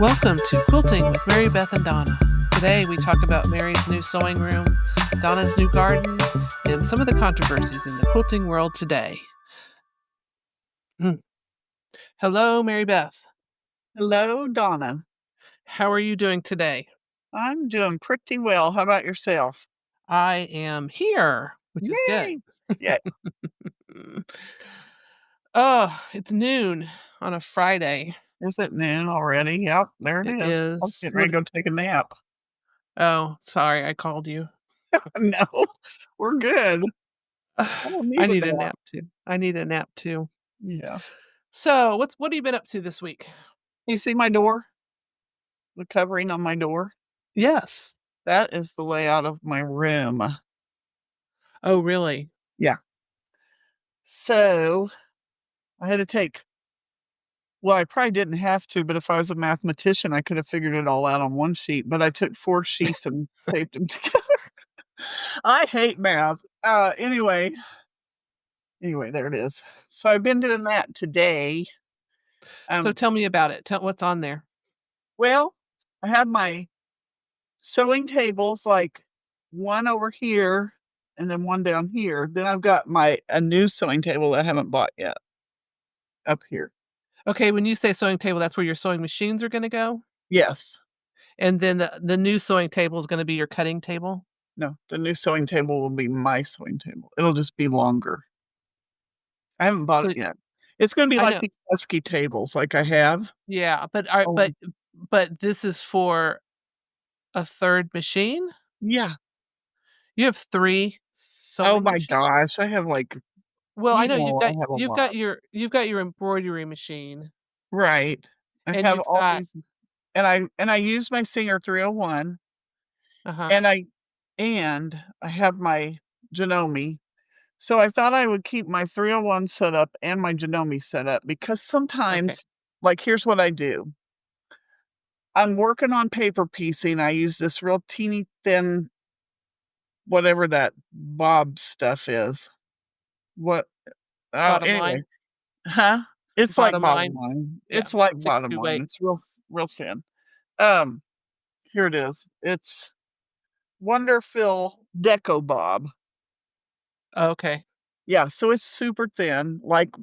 Welcome to Quilting with Mary Beth and Donna. Today we talk about Mary's new sewing room, Donna's new garden, and some of the controversies in the quilting world today. Hmm. Hello, Mary Beth. Hello, Donna. How are you doing today? I'm doing pretty well. How about yourself? I am here, which is good. Yay! Yeah. Oh, it's noon on a Friday. Is it noon already? Yep, there it It is. I was is. getting ready to go take a nap. Oh, sorry, I called you. No, we're good. I don't I need a need a nap. nap too. I need a nap too. Yeah. So, what have you been up to this week? You see my door? The covering on my door? Yes. That is the layout of my room. Oh, really? Yeah. So I had to take, well, I probably didn't have to, but if I was a mathematician, I could have figured it all out on one sheet. But I took 4 sheets and taped them together. I hate math. Anyway, there it is. So I've been doing that today. So Um, tell me about it. Tell what's on there. well, I have my sewing tables, like one over here and then one down here. Then I've got a new sewing table that I haven't bought yet up here. Okay, when you say sewing table, that's where your sewing machines are gonna go? Yes. And then the new sewing table is gonna be your cutting table? No, the new sewing table will be my sewing table. It'll just be longer. I haven't bought it So yet. It's gonna be I like know. these pesky tables like I have. Yeah, Oh, but this is for a 3rd machine? yeah. You have 3 Oh sewing my machines? gosh, I have, like, Well, I you know know, I have a lot. you've got your embroidery machine, Right. I and have you've all got these and I use my Singer 301, uh-huh, and I have my Janome. So I thought I would keep my 301 set up and my Janome set up because okay. sometimes, like, here's what I do. I'm working on paper piecing. I use this real teeny thin, whatever that bob stuff is. What? Oh, Bottom anyway. line? Huh? It's like Bottom bottom line? line. Yeah, It's like bottom 62 line. weight. It's real thin. Um, Here it is. It's Wonderful Deco Bob. Okay. Yeah, so it's super thin, like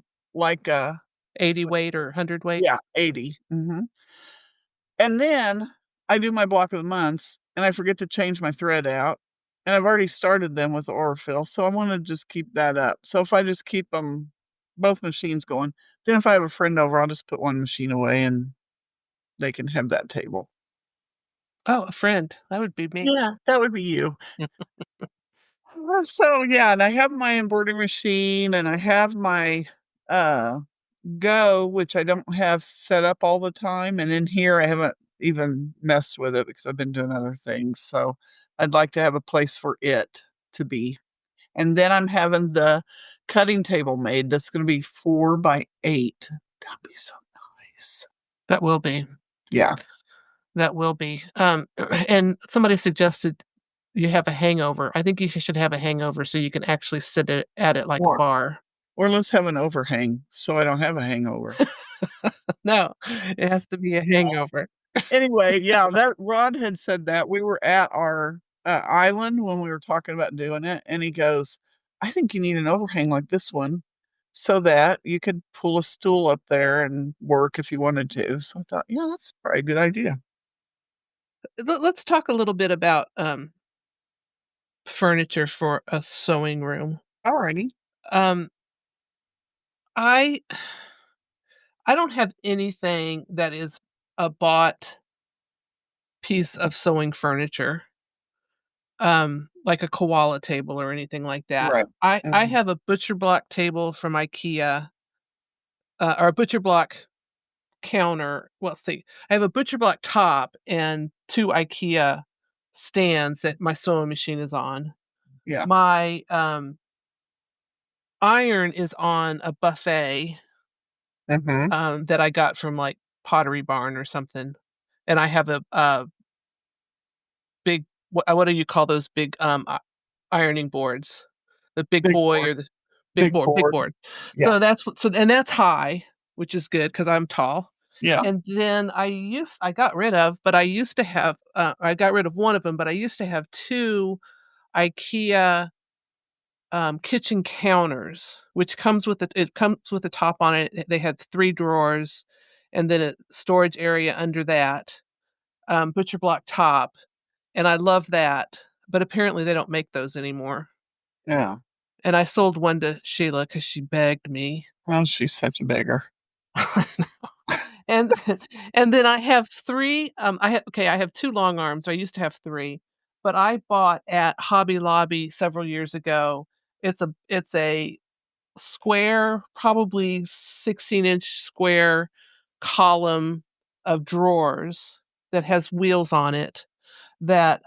80 what weight or 100 weight? yeah, 80. And then I do my block of the months, and I forget to change my thread out, and I've already started them with Aurifil, so I wanna just keep that up. So if I just keep them both machines going, then if I have a friend over, I'll just put one machine away, and they can have that table. Oh, a friend. That would be me. Yeah, that would be you. So, yeah, and I have my embroidery machine, and I have my, uh, Go, which I don't have set up all the time, and in here, I haven't even messed with it because I've been doing other things, so I'd like to have a place for it to be. And then I'm having the cutting table made that's gonna be 4 by 8. That'll be so nice. That will be. Yeah. That will be. And somebody suggested you have a hangover. I think you should have a hangover so you can actually sit at it like a Or bar. or let's have an overhang so I don't have a hangover. No, it has to be a hangover. Anyway, yeah, that Rod had said that. We were at our, island when we were talking about doing it, and he goes, "I think you need an overhang like this one so that you could pull a stool up there and work if you wanted to." So I thought, "Yeah, that's probably a good idea." Let's talk a little bit about furniture for a sewing room. Alrighty. Um, I I don't have anything that is a bought piece of sewing furniture, like a koala table or anything like that. Right. I Mhm. have a butcher block table from IKEA, or a butcher block counter. Well, see, I have a butcher block top and 2 IKEA stands that my sewing machine is on. Yeah. My, iron is on a buffet, Mhm. that I got from, like, Pottery Barn or something, and I have a big what do you call those big, ironing boards? The big Big boy board. or the Big big board. board. Yeah. So and that's high, which is good because 'cause I'm tall, Yeah. And then I got rid of, but I used to have, I got rid of one of them, but I used to have 2 IKEA, kitchen counters, which comes with a top on it. They had 3 drawers and then a storage area under that, butcher block top, and I love that, but apparently they don't make those anymore. Yeah. And I sold one to Sheila because she begged me. Well, she's such a beggar. And and then I have 3, I have 2 long arms, I used to have 3, but I bought at Hobby Lobby several years ago. It's a square, probably 16-inch square column of drawers that has wheels on it that,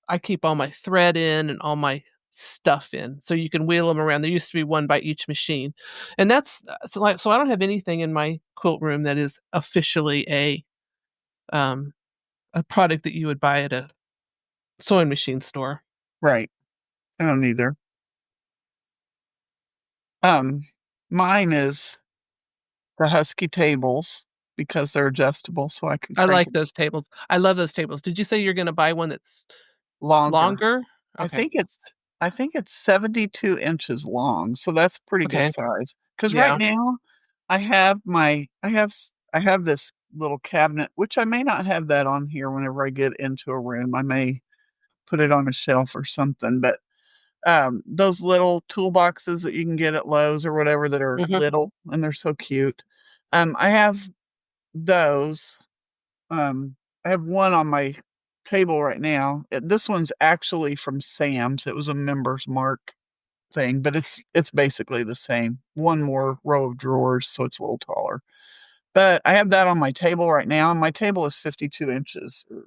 I keep all my thread in and all my stuff in, so you can wheel them around. There used to be one by each machine, and so I don't have anything in my quilt room that is officially um, a product that you would buy at a sewing machine store. Right. I don't either. Um, Mine is the husky tables because they're adjustable, so I can I crank like it those tables. I love those tables. Did you say you're gonna buy one that's longer. longer? I Okay. think it's I think it's 72 inches long, so that's pretty good Okay. size. Because right Yeah. now, I have this little cabinet, which I may not have that on here whenever I get into a room. I may put it on a shelf or something, but, those little toolboxes that you can get at Lowe's or whatever that are Mhm, little, and they're so cute. I have those. I have one on my table right now. This one's actually from Sam's. It was a Member's Mark thing, but it's basically the same. One more row of drawers, so it's a little taller. But I have that on my table right now, and my table is 52 inches, or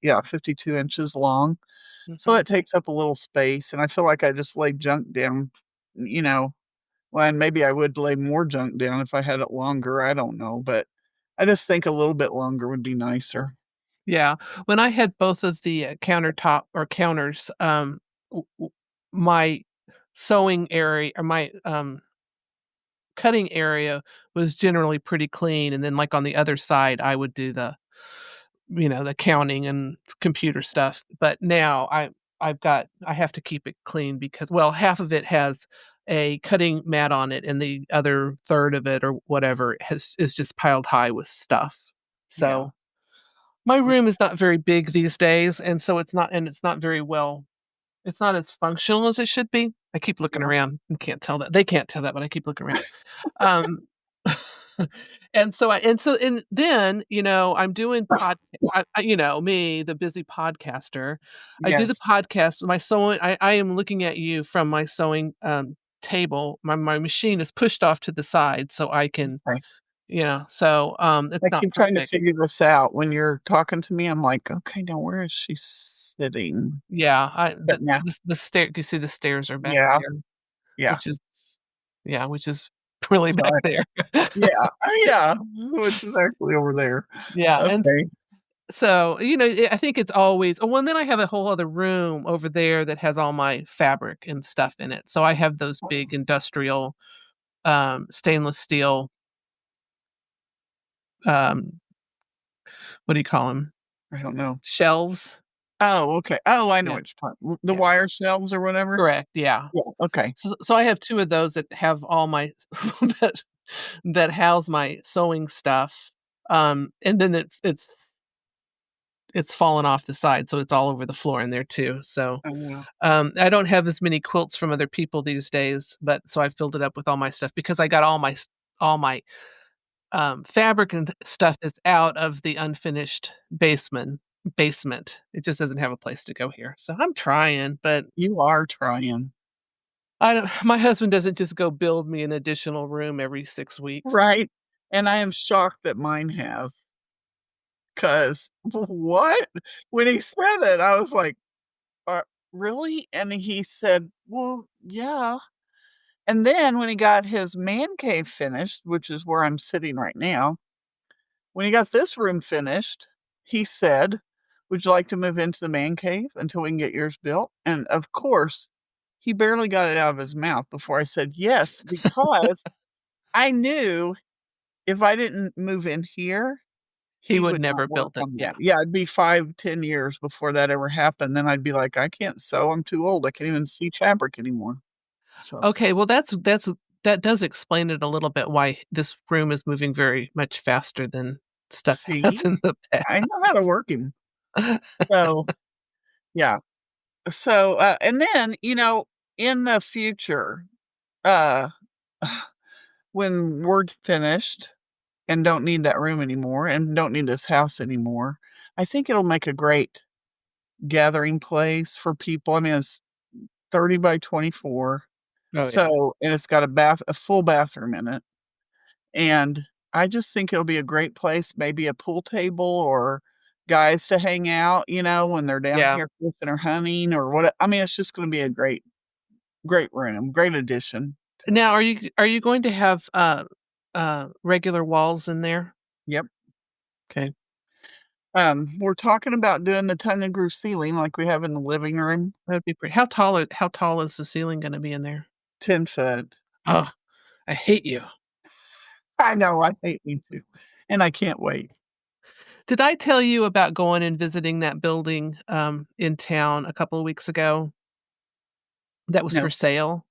yeah, 52 inches long. So mhm. that takes up a little space, and I feel like I just lay junk down, you know. Well, and maybe I would lay more junk down if I had it longer. I don't know, but I just think a little bit longer would be nicer. Yeah. When I had both of the, countertop or counters, w w my sewing area or my, cutting area was generally pretty clean, and then, like, on the other side, I would do the counting and computer stuff, but now I have to keep it clean because well, half of it has a cutting mat on it, and the other third of it or whatever has is just piled high with stuff. Yeah. So, my room is not very big these days, and so it's not very well it's not as functional as it should be. I keep looking Yeah. around and can't tell that. They can't tell that, but I keep looking around. Um, and then, I'm doing me, the busy podcaster. I do the Yes. podcast, my sewing I am looking at you from my sewing, table. My machine is pushed off to the side so I can, Okay. it's I not keep trying to perfect. figure this out. When you're talking to me, I'm like, "Okay, now where is she sitting?" Yeah, But now the stair you see the stairs are back yeah, there, yeah. which is yeah, which is really So back there. yeah, yeah, which is actually over there. Yeah, and Okay. so, I think it's always well, and then I have a whole other room over there that has all my fabric and stuff in it. So I have those big industrial, stainless steel, um, what do you call them? I don't know. Shelves. Oh, okay. Oh, I know Yeah, what you're talking the yeah. wire shelves or whatever? Correct, yeah. Yeah, okay. So I have 2 of those that have all my that that house my sewing stuff, and then it's fallen off the side, so it's all over the floor in there too. So I know. I don't have as many quilts from other people these days, but so I filled it up with all my stuff because I got all my, fabric and stuff is out of the unfinished basement. It just doesn't have a place to go here. So I'm trying, but You are trying. I don't my husband doesn't just go build me an additional room every 6 weeks. Right? And I am shocked that mine has. 'Cause what? When he said it, I was like, really?" And he said, "Well, yeah." And then when he got his man cave finished, which is where I'm sitting right now, when he got this room finished, he said, "Would you like to move into the man cave until we can get yours built?" And of course, he barely got it out of his mouth before I said yes, because I knew if I didn't move in here, He he would would never not work built it, on yeah. that. Yeah, it'd be 5, 10 years before that ever happened. Then I'd be like, "I can't sew, I'm too old. I can't even see fabric anymore." So, Okay, well, that does explain it a little bit why this room is moving very much faster than stuff has see? in the I know how to past. work him. So, yeah. So, and then, in the future, uh, when we're finished and don't need that room anymore and don't need this house anymore, I think it'll make a great gathering place for people. I mean, it's 30 by 24. Oh, yeah. So, and it's got a full bathroom in it. And I just think it'll be a great place, maybe a pool table or guys to hang out, when they're down Yeah. here fishing or hunting or what. I mean, it's just going to be a great, great room, great addition to the Now house. are you going to have, regular walls in there? Yep. Okay, We're talking about doing the tongue and groove ceiling like we have in the living room, that'd be great. How tall is the ceiling gonna be in there? 10 foot. Oh, I hate you. I know, I hate me too. And I can't wait. Did I tell you about going and visiting that building, in town a couple of weeks ago that was No. for sale?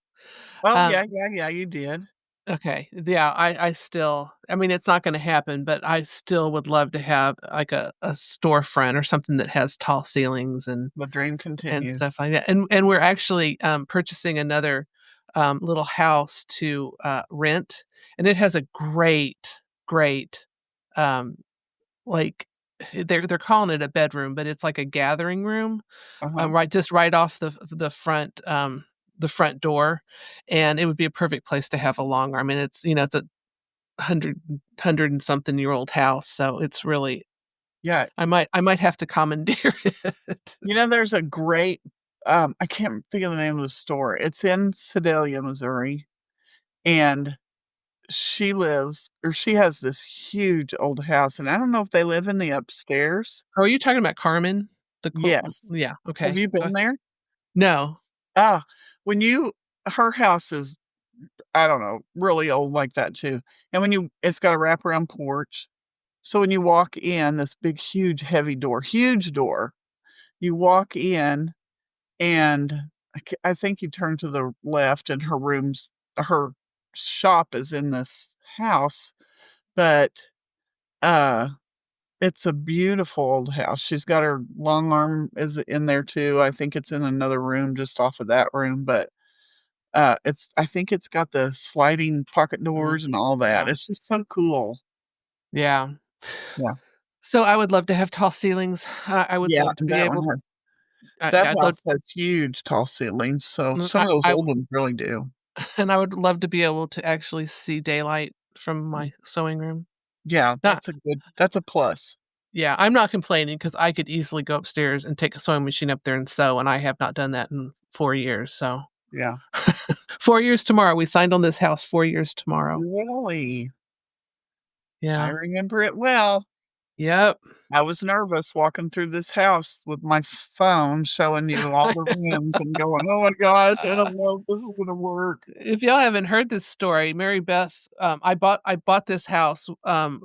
Oh, Um, yeah, yeah, yeah, you did. okay, yeah, I still I mean, it's not gonna happen, but I still would love to have, like, a storefront or something that has tall ceilings The dream and continues. stuff like that, and we're actually, purchasing another, little house to, rent, and it has a great, great, um, like, they're calling it a bedroom, but it's like a gathering room, Uh-huh. right off the front door, and it would be a perfect place to have a long I mean, it's a hundred and something year old house, so it's really Yeah. I might have to commandeer it. There's a great, I can't think of the name of the store. It's in Sedalia, Missouri, and she has this huge old house, and I don't know if they live in the upstairs. Oh, are you talking about Carmen? The quilt Yes. yeah, Have okay. you been there? No. Ah, when you her house is, I don't know, really old like that too, and it's got a wraparound porch, so when you walk in, this big, huge door, you walk in, and I think you turn to the left, and her shop is in this house, but, uh, it's a beautiful old house. She's got her long arm is in there too. I think it's in another room just off of that room, but, I think it's got the sliding pocket Mm, doors and all that. yeah, It's just so cool. yeah. Yeah. So I would love to have tall ceilings. I would Yeah, love to be able that I'd love house has huge tall ceilings, so some of those I old ones really do. and I would love to be able to actually see daylight from my sewing room. Yeah, Not that's a plus. yeah, I'm not complaining because I could easily go upstairs and take a sewing machine up there and sew, and I have not done that in 4 years, so Yeah. 4 years tomorrow. We signed on this house 4 years tomorrow. Really? I Yeah. remember it well. Yep. I was nervous walking through this house with my phone showing you all the rooms and going, "Oh my gosh, I Uh, don't know if this is gonna work." if y'all haven't heard this story, Mary Beth, I bought this house.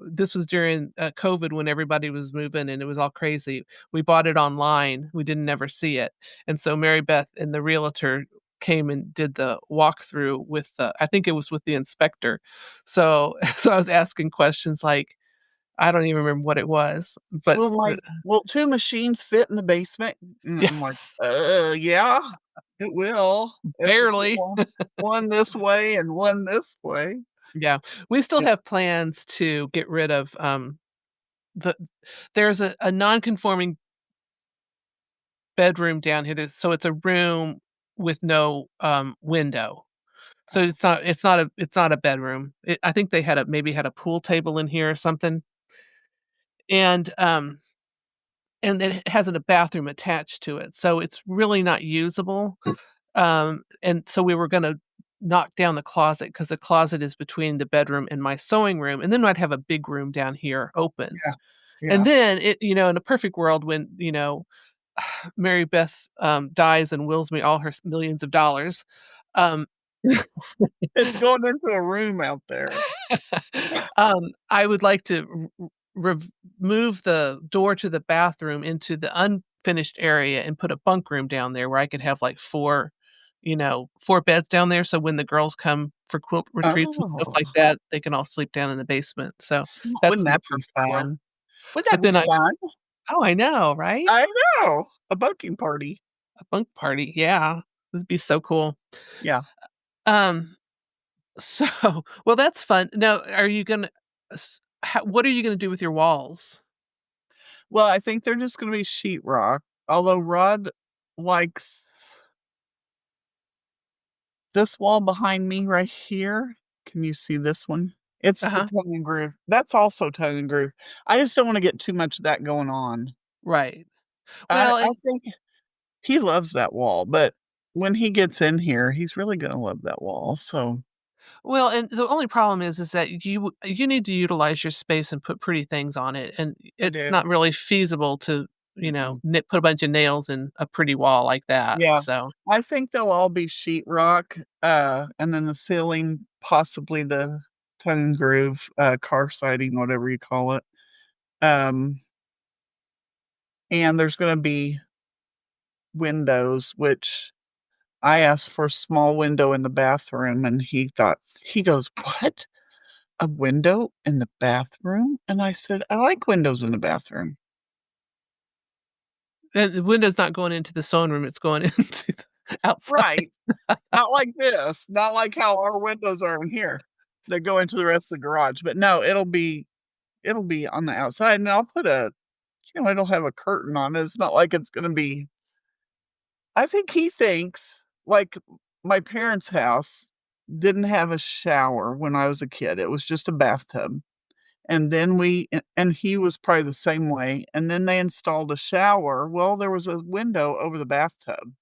This was during COVID when everybody was moving and it was all crazy. We bought it online. We didn't ever see it, and so Mary Beth and the realtor came and did the walkthrough with the. I think it was with the inspector. So so I was asking questions like I don't even remember what it was, but Will 2 machines fit in the basement?" And yeah, I'm like, yeah, it will if we put barely. one this way and one this way." Yeah, we still Yep. have plans to get rid of the there's a non-conforming bedroom down here, so it's a room with no, window. So it's not a bedroom. I think they had a maybe had a pool table in here or something, and, and it has a bathroom attached to it, so it's really not usable, and so we were gonna knock down the closet because the closet is between the bedroom and my sewing room, and then I'd have a big room down here open. Yeah, And yeah. then in a perfect world when, Mary Beth, dies and wills me all her millions of dollars, um, It's going into a room out there. I would like to move the door to the bathroom into the unfinished area and put a bunk room down there where I could have, like, 4, 4 beds down there, so when the girls come for quilt retreats and stuff Oh, like that, they can all sleep down in the basement, so that's wouldn't in the that be perfect world. fun? Wouldn't that But be then fun? I know, right? I know, a bunking party. A bunk party, yeah. This'd be so cool. Yeah. Um, so well, that's fun. Now, are you gonna what are you gonna do with your walls? Well, I think they're just gonna be sheetrock, although Rod likes this wall behind me right here. Can you see this one? It's the Uh-huh, tongue and groove. That's also tongue and groove. I just don't wanna get too much of that going on. right. I Well, I and think he loves that wall, but when he gets in here, he's really gonna love that wall, so and the only problem is that you need to utilize your space and put pretty things on it, and I it's do. not really feasible to, Mm-mm. put a bunch of nails in a pretty wall like that, Yeah. so I think they'll all be sheetrock, and then the ceiling, possibly the tongue and groove, car siding, whatever you call it. Um, and there's gonna be windows, which I asked for a small window in the bathroom, and he goes, "What? A window in the bathroom?" And I said, "I like windows in the bathroom." and the window's not going into the sewing room, it's going into the outside. Right. Not like this, not like how our windows are in here that go into the rest of the garage, but no, it'll be on the outside, and I'll put it'll have a curtain on it. It's not like it's gonna be I think he thinks, like, my parents' house didn't have a shower when I was a kid, it was just a bathtub, and then and he was probably the same way, and then they installed a shower. Well, there was a window over the bathtub.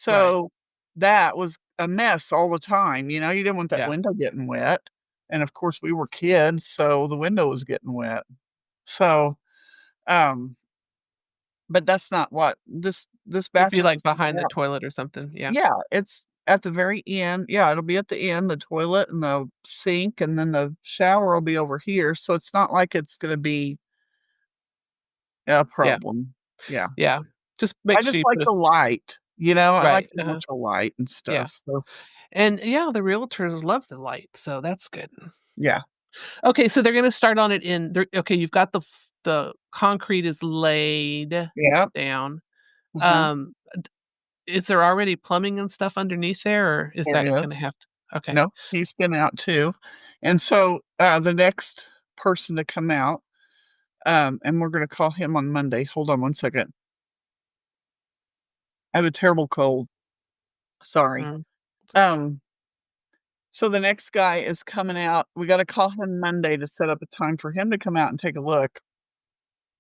Right, So, that was a mess all the time, you didn't want that yeah. window getting wet, and of course, we were kids, so the window was getting wet. So, um, but that's not what this It'd be, bathroom like, is laid behind the out. toilet or something, yeah, Yeah, it's at the very end. Yeah, it'll be at the end, the toilet and the sink, and then the shower will be over here, so it's not like it's gonna be a yeah, problem. Yeah. yeah. Just make I sure just you like put a the light, I like right, the natural light and yeah, stuff, so and, yeah, the realtors love the light, so that's good. yeah. Okay, so they're gonna start on it in there okay, you've got the concrete is laid Yep. down. Uh-huh. Um, is there already plumbing and stuff underneath there, or is There that is. gonna have to okay, No, he's been out too, and so, the next person to come out, and we're gonna call him on Monday. Hold on one second. I have a terrible cold. Sorry. mm, Um So the next guy is coming out. We gotta call him Monday to set up a time for him to come out and take a look.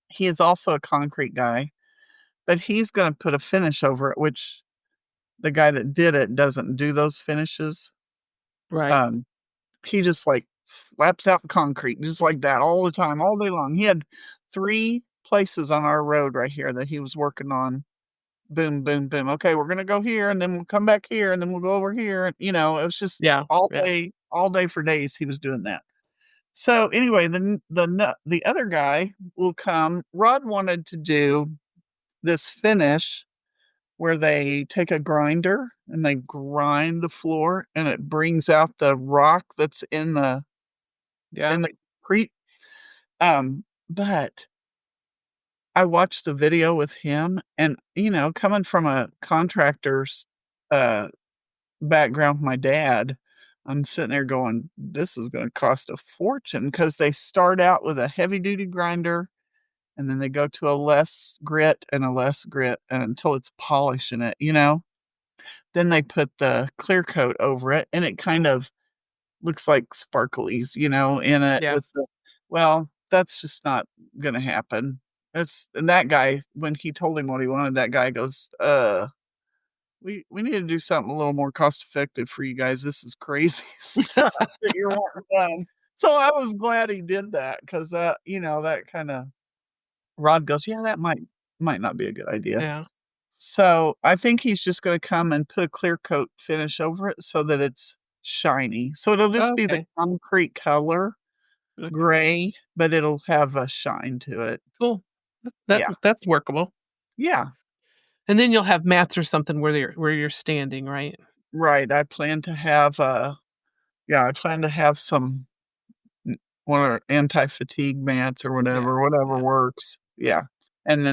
He is also a concrete guy, but he's gonna put a finish over it, which the guy that did it doesn't do those finishes. right, Um, he just, like, slaps out concrete just like that all the time, all day long. He had 3 places on our road right here that he was working on. Boom, boom, boom. Okay, we're gonna go here, and then we'll come back here, and then we'll go over here, and, it was just yeah, yeah, all day for days he was doing that. So, anyway, the other guy will come. Rod wanted to do this finish where they take a grinder and they grind the floor, and it brings out the rock that's yeah, in the concrete. But I watched the video with him and, coming from a contractor's, uh, background, my dad, I'm sitting there going, "This is gonna cost a fortune because they start out with a heavy duty grinder, and then they go to a less grit and a less grit and until it's polishing it. Then they put the clear coat over it, and it kind of looks like sparklies, in it yeah. with the well, that's just not gonna happen. And that guy, when he told him what he wanted, that guy goes, we need to do something a little more cost effective for you guys. This is crazy stuff that you're wanting done." So I was glad he did that 'cause, that kinda Rod goes, "Yeah, that might not be a good idea." Yeah. So I think he's just going to come and put a clear coat finish over it so that it's shiny. So it'll just be the Okay, concrete color, okay, gray, but it'll have a shine to it. cool. Yeah. That's workable. Yeah. And then you'll have mats or something where you're standing, right? Right. I plan to have some one of anti-fatigue mats or Yeah, whatever yeah, works. Yeah. And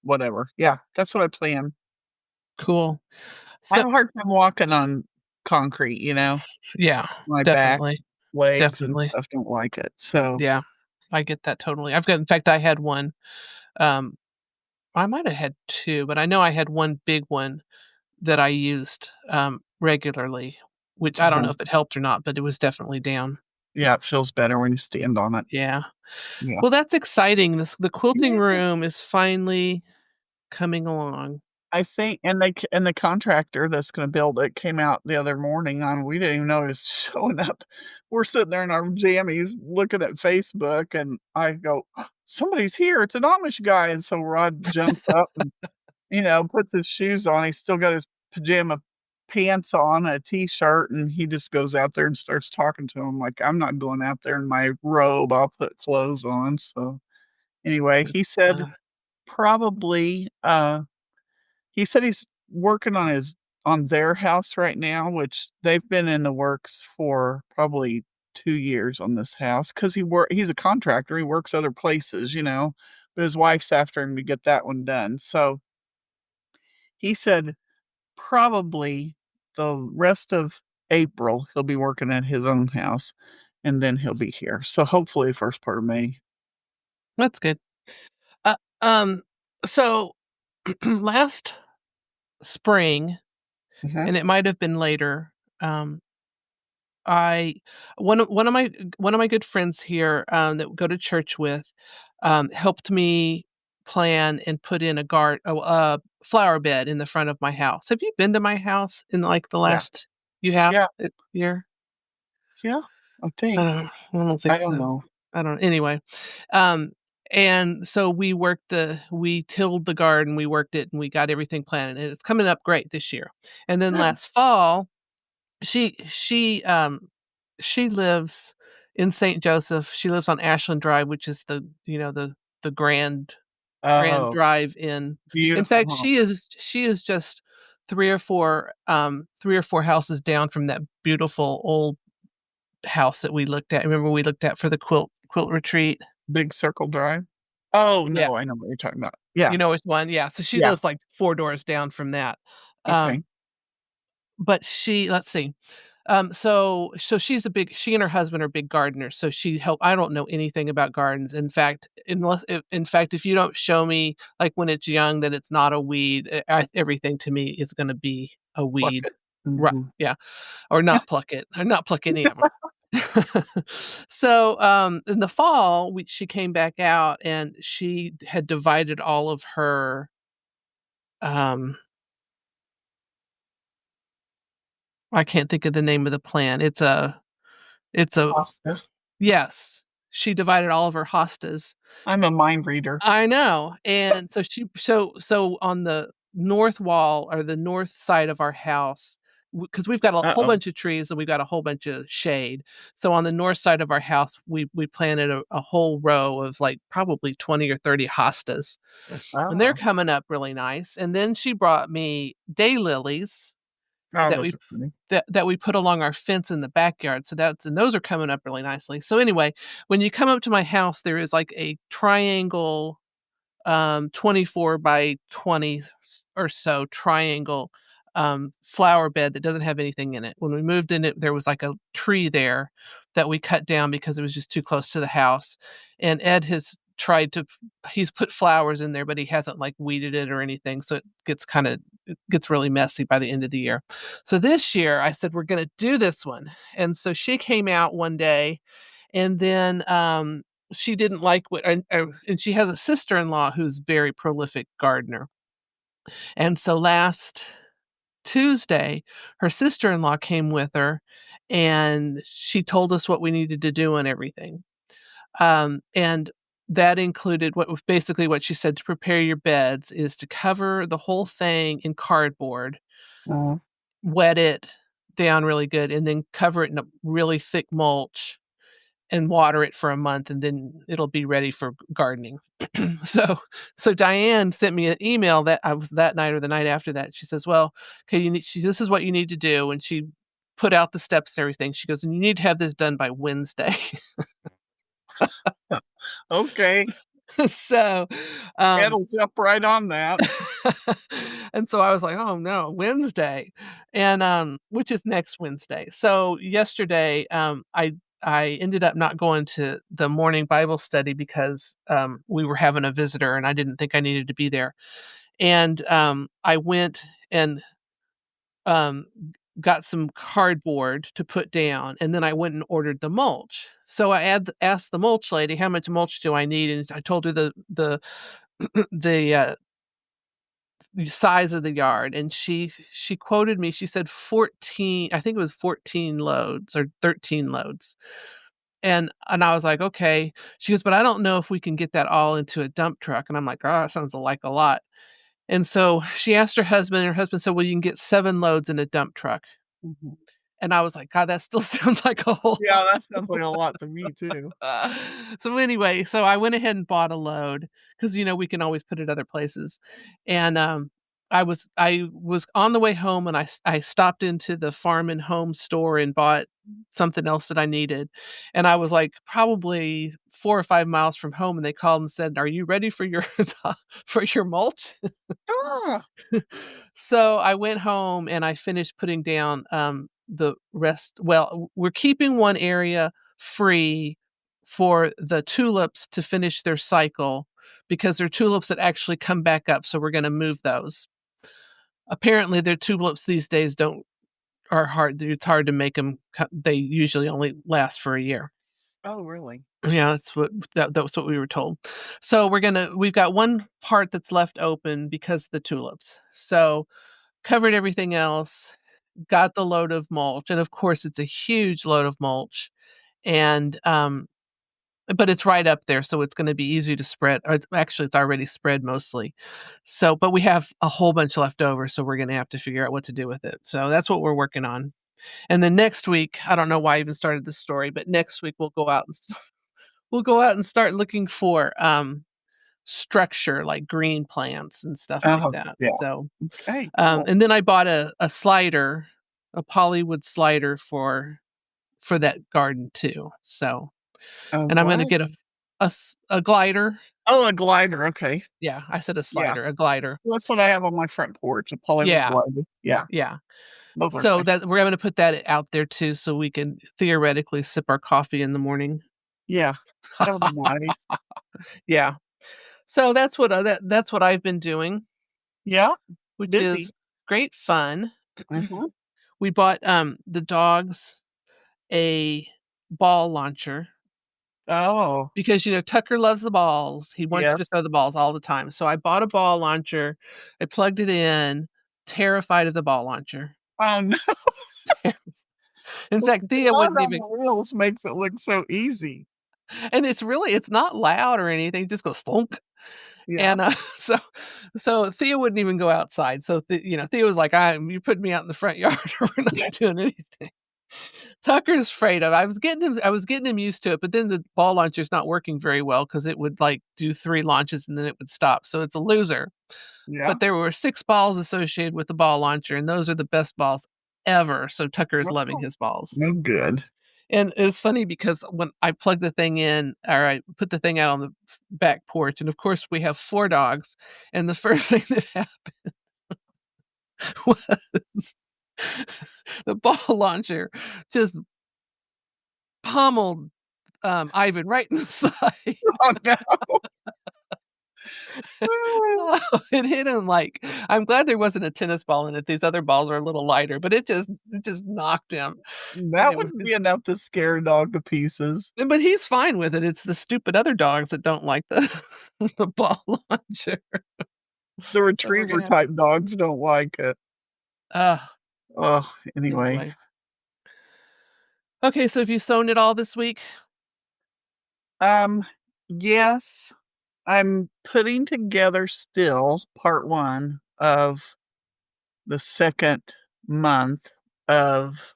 whatever. Yeah, that's what I plan. cool. I So have a hard time walking on concrete, yeah, My back, definitely, legs and definitely. stuff don't like it. So, Yeah, I get that totally. I've got in fact, I had one, um, I might have had 2, but I know I had one big one that I used, regularly, which I don't know uh-huh. if it helped or not, but it was definitely down. Yeah, it feels better when you stand on it. Yeah. Yeah. Well, that's exciting. The quilting Yeah. room is finally coming along. I think and the contractor that's gonna build it came out the other morning on we didn't even know he was showing up. We're sitting there in our jammies looking at Facebook, and I go, "Somebody's here. It's an Amish guy." And so Rod jumps up and, puts his shoes on. He's still got his pajama pants on, a T-shirt, and he just goes out there and starts talking to him like, "I'm not going out there in my robe. I'll put clothes on." So, anyway, Good he said stuff. probably, he said he's working on their house right now, which they've been in the works for probably 2 years on this house 'cause he's a contractor, he works other places, but his wife's after him to get that one done. So, he said probably the rest of April, he'll be working at his own house, and then he'll be here. So, hopefully, first part of May. That's good. Uh, um, so last spring, Mhm. and it might have been later, I one of my good friends here, that we go to church with, helped me plan and put in a flower bed in the front of my house. Have you been to my house in, like, the Yeah. last you have? Yeah. Year? Yeah. I I think. don't I don't I think don't so. know. I don't anyway, um, and so we tilled the garden, we worked it, and we got everything planted, and it's coming up great this year. And then last fall, she she, um, she lives in St. Joseph. She lives on Ashland Drive, which is the grand Oh, drive in beautiful, fact, huh? she is just 3 or 4 houses down from that beautiful old house that we looked at. Remember we looked at for the quilt retreat? Big Circle Drive? Oh, Yeah. no, I know what you're talking about. Yeah, You know which one? Yeah, so she yeah, lives, like, 4 doors down from that. Um, okay. but she let's see. So she and her husband are big gardeners, so she help I don't know anything about gardens. In fact, if you don't show me, like, when it's young that it's not a weed, everything to me is gonna be a Pluck weed. it. Right, Mhm. yeah, or not pluck any of 'em. So, in the fall, she came back out and she had divided all of her, um I can't think of the name of the plant. It's a Pasta. yes, she divided all of her hostas. I'm a mind reader. I know, and so on the north wall or the north side of our house, because we've got a whole Uh-oh. bunch of trees and we've got a whole bunch of shade. So on the north side of our house, we planted a whole row of, like, probably 20 or 30 hostas, and they're Oh. coming up really nice. And then she brought me daylilies Oh, that those we are funny. that we put along our fence in the backyard, so that's and those are coming up really nicely. So anyway, when you come up to my house, there is, like, a triangle, 24 by 20 or so triangle, flower bed that doesn't have anything in it. When we moved in it, there was, like, a tree there that we cut down because it was just too close to the house, and Ed has tried to he's put flowers in there, but he hasn't, like, weeded it or anything, so it gets really messy by the end of the year. So this year, I said, "We're gonna do this one," and so she came out one day, and then, she didn't like and she has a sister-in-law who's very prolific gardener. And so last Tuesday, her sister-in-law came with her, and she told us what we needed to do and everything. And that included basically what she said to prepare your beds is to cover the whole thing in cardboard, Uh, wet it down really good, and then cover it in a really thick mulch and water it for a month, and then it'll be ready for gardening. So so Diane sent me an email that I was that night or the night after that. She says, "Well, okay, this is what you need to do," and she put out the steps and everything. She goes, "And you need to have this done by Wednesday." okay. So, um It'll jump right on that. and so I was like, "Oh, no, Wednesday," and, which is next Wednesday. So yesterday, I ended up not going to the morning Bible study because, we were having a visitor and I didn't think I needed to be there. And, I went and, um, got some cardboard to put down, and then I went and ordered the mulch. So I asked the mulch lady, "How much mulch do I need?" And I told her the the, size of the yard, and she quoted me, she said 14, I think it was 14 loads or 13 loads. And I was like, "Okay." She goes, "But I don't know if we can get that all into a dump truck." And I'm like, "Oh, that sounds like a lot." And so she asked her husband, and her husband said, "Well, you can get 7 loads in a dump truck." Mhm. And I was like, "God, that still sounds like a whole Yeah, lot." that sounds like a lot to me too. So anyway, so I went ahead and bought a load because, we can always put it other places. And, I was on the way home and I stopped into the farm and home store and bought something else that I needed. And I was, like, probably 4 or 5 miles from home, and they called and said, "Are you ready for your for your mulch?" Ah, So I went home and I finished putting down, the rest. Well, we're keeping one area free for the tulips to finish their cycle because they're tulips that actually come back up, so we're gonna move those. Apparently, their tulips these days don't are hard it's hard to make 'em they usually only last for a year. oh, really? Yeah, that was what we were told. So we've got one part that's left open because of the tulips. So covered everything else, got the load of mulch, and of course, it's a huge load of mulch, and, but it's right up there, so it's gonna be easy to spread, or it's already spread mostly. So but we have a whole bunch left over, so we're gonna have to figure out what to do with it. So that's what we're working on. And then next week, I don't know why I even started this story, but next week we'll go out and start looking for, structure, like green plants and stuff like Oh, that. yeah. So Okay, cool. and then I bought a slider, a polywood slider for that garden too. So, Oh, and I'm gonna what? get a glider. Oh, a glider, okay. Yeah, I said a Yeah, slider, a glider. that's what I have on my front porch, a Hollywood Yeah, glider. Yeah, yeah. those are So nice. that we're gonna put that out there too, so we can theoretically sip our coffee in the morning. Yeah, that would be nice. Yeah. So that's what I've been doing, Yeah, which busy. is great fun. Mhm. We bought, the dogs a ball launcher Oh, because, Tucker loves the balls. He wants to yes. throw the balls all the time. So I bought a ball launcher. I plugged it in, terrified of the ball launcher. No, In the fact, Thea dog wouldn't on even, the wheels makes it look so easy. and it's not loud or anything, it just goes thunk. Yeah, And, so Thea wouldn't even go outside. So, Thea was like, "You put me out in the front yard or we're not doing anything." Tucker's afraid of I was getting him used to it, but then the ball launcher's not working very well because it would, like, do 3 launches and then it would stop, so it's a loser. yeah. But there were 6 balls associated with the ball launcher, and those are the best balls ever, so Tucker is loving Oh, his balls. no good. And it was funny because when I plugged the thing in, or I put the thing out on the back porch, and of course, we have 4 dogs, and the first thing that happened was the ball launcher just pummeled, Ivan right in the side. Oh, no. Oh, it hit him like, I'm glad there wasn't a tennis ball in it, these other balls are a little lighter, but it just knocked him, and That it was wouldn't be enough to scare a dog to pieces. but he's fine with it, it's the stupid other dogs that don't like the the ball launcher, The so we're retriever gonna have to type dogs don't like it. ugh, Oh, anyway. anyway. Okay, so have you sewn it all this week? Um, Yes, I'm putting together still part one of the second month of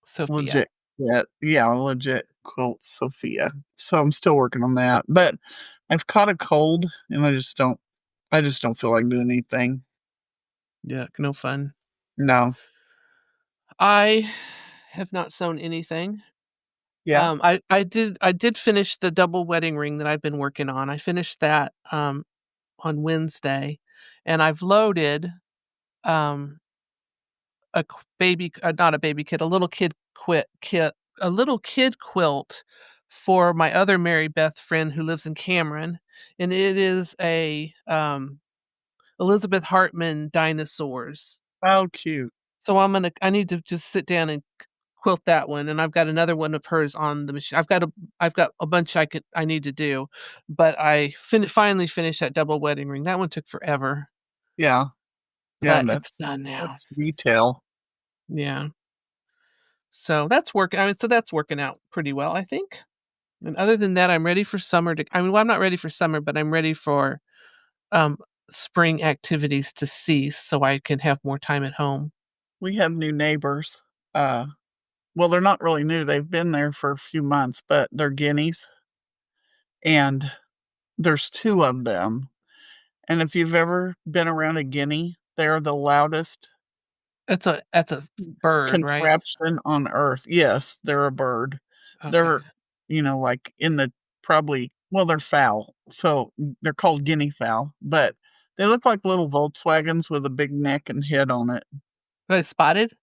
Sophia. legit, yeah, legit quilt Sophia. So I'm still working on that, but I've caught a cold and I just don't feel like doing anything. Yeah, no fun. No. I have not sewn anything. Yeah. I did finish the double wedding ring that I've been working on. I finished that on Wednesday, and I've loaded um baby, not a baby kit, a little a little kid quilt for my other Mary Beth friend who lives in Cameron, and it is a Elizabeth Hartman dinosaurs. Oh, cute. So I need to just sit down and quilt that one, and I've got another one of hers on the machine. I've got a bunch I need to do, but finally finished that double wedding ring. That one took forever, Yeah. Yeah, but it's done now. that's detail. Yeah. So that's working. I mean, so that's working out pretty well, I think. And other than that, I'm ready for summer to. I mean, well, I'm not ready for summer, but I'm ready for um spring activities to cease so I can have more time at home. We have new neighbors. Uh, well, they're not really new. They've been there for a few months, but they're guineas, and there's two of them. And if you've ever been around a guinea, they're the loudest That's a bird, right? contraption on earth. Yes, they're a bird. Okay. They're, like in the probably, well, they're fowl. So they're called guinea fowl, but they look like little Volkswagens with a big neck and head on it. Are they spotted?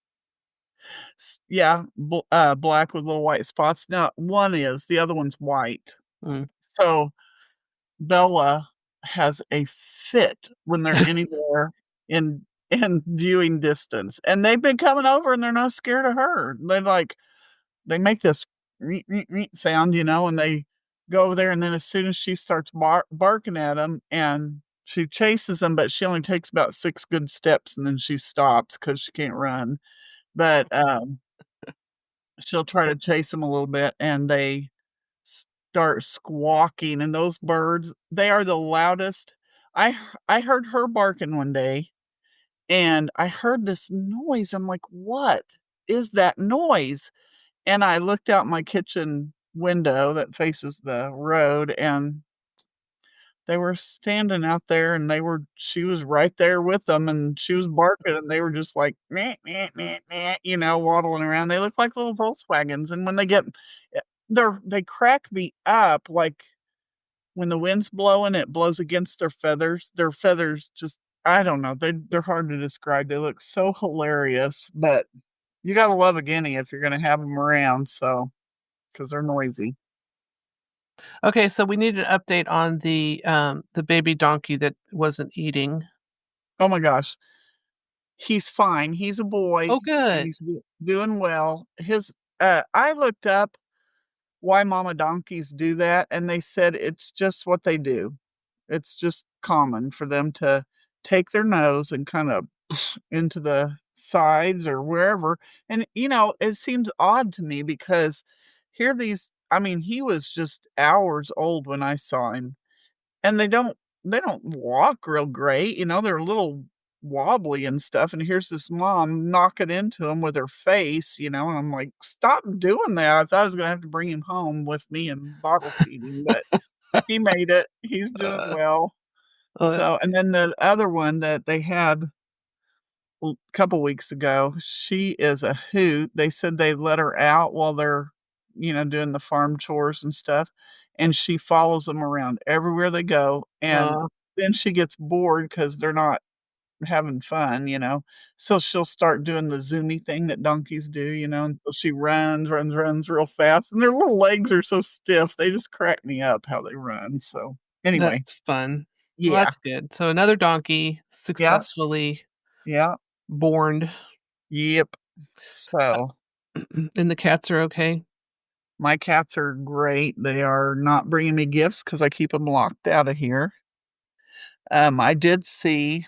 Yeah, black with little white spots. Now, one is, the other one's white. Mm. So Bella has a fit when they're anywhere in viewing distance, and they've been coming over, and they're not scared of her. They make this "reet, reet, reet" sound, and they go over there, and then as soon as she starts barking at them, and she chases them, but she only takes about 6 good steps, and then she stops because she can't run. But, she'll try to chase them a little bit, and they start squawking, and those birds, they are the loudest. I heard her barking one day, and I heard this noise. I'm like, "What is that noise?" And I looked out my kitchen window that faces the road, and they were standing out there, and she was right there with them, and she was barking, and they were just like, "Meh, meh, meh, meh," waddling around. They look like little Volkswagens, and when eh, they crack me up, like, when the wind's blowing, it blows against their feathers. Their feathers just, I don't know, they're hard to describe. They look so hilarious, but you gotta love a guinea if you're gonna have them around, so, because 'cause they're noisy. Okay, so we need an update on the baby donkey that wasn't eating. Oh my gosh. He's fine. He's a boy. Oh, good. He's doing well. I looked up why mama donkeys do that, and they said it's just what they do. It's just common for them to take their nose and kind of into the sides or wherever. And, it seems odd to me because here I mean, he was just hours old when I saw him. And they don't walk real great, they're a little wobbly and stuff, and here's this mom knocking into him with her face, and I'm like, "Stop doing that." I thought I was gonna have to bring him home with me and bottle feed him, but he made it. He's doing Uh, well. uh, So, and then the other one that they had a couple weeks ago, she is a hoot. They said they let her out while they're, doing the farm chores and stuff, and she follows them around everywhere they go, and uh, then she gets bored because 'cause they're not having fun, so she'll start doing the zoomy thing that donkeys do, and so she runs, runs, runs real fast, and their little legs are so stiff, they just crack me up how they run, so, anyway, that's fun. Well, yeah, that's good. So another donkey yeah, successfully yeah, born, yep, uh, so and the cats are okay. my cats are great. They are not bringing me gifts because I keep them locked out of here. I did see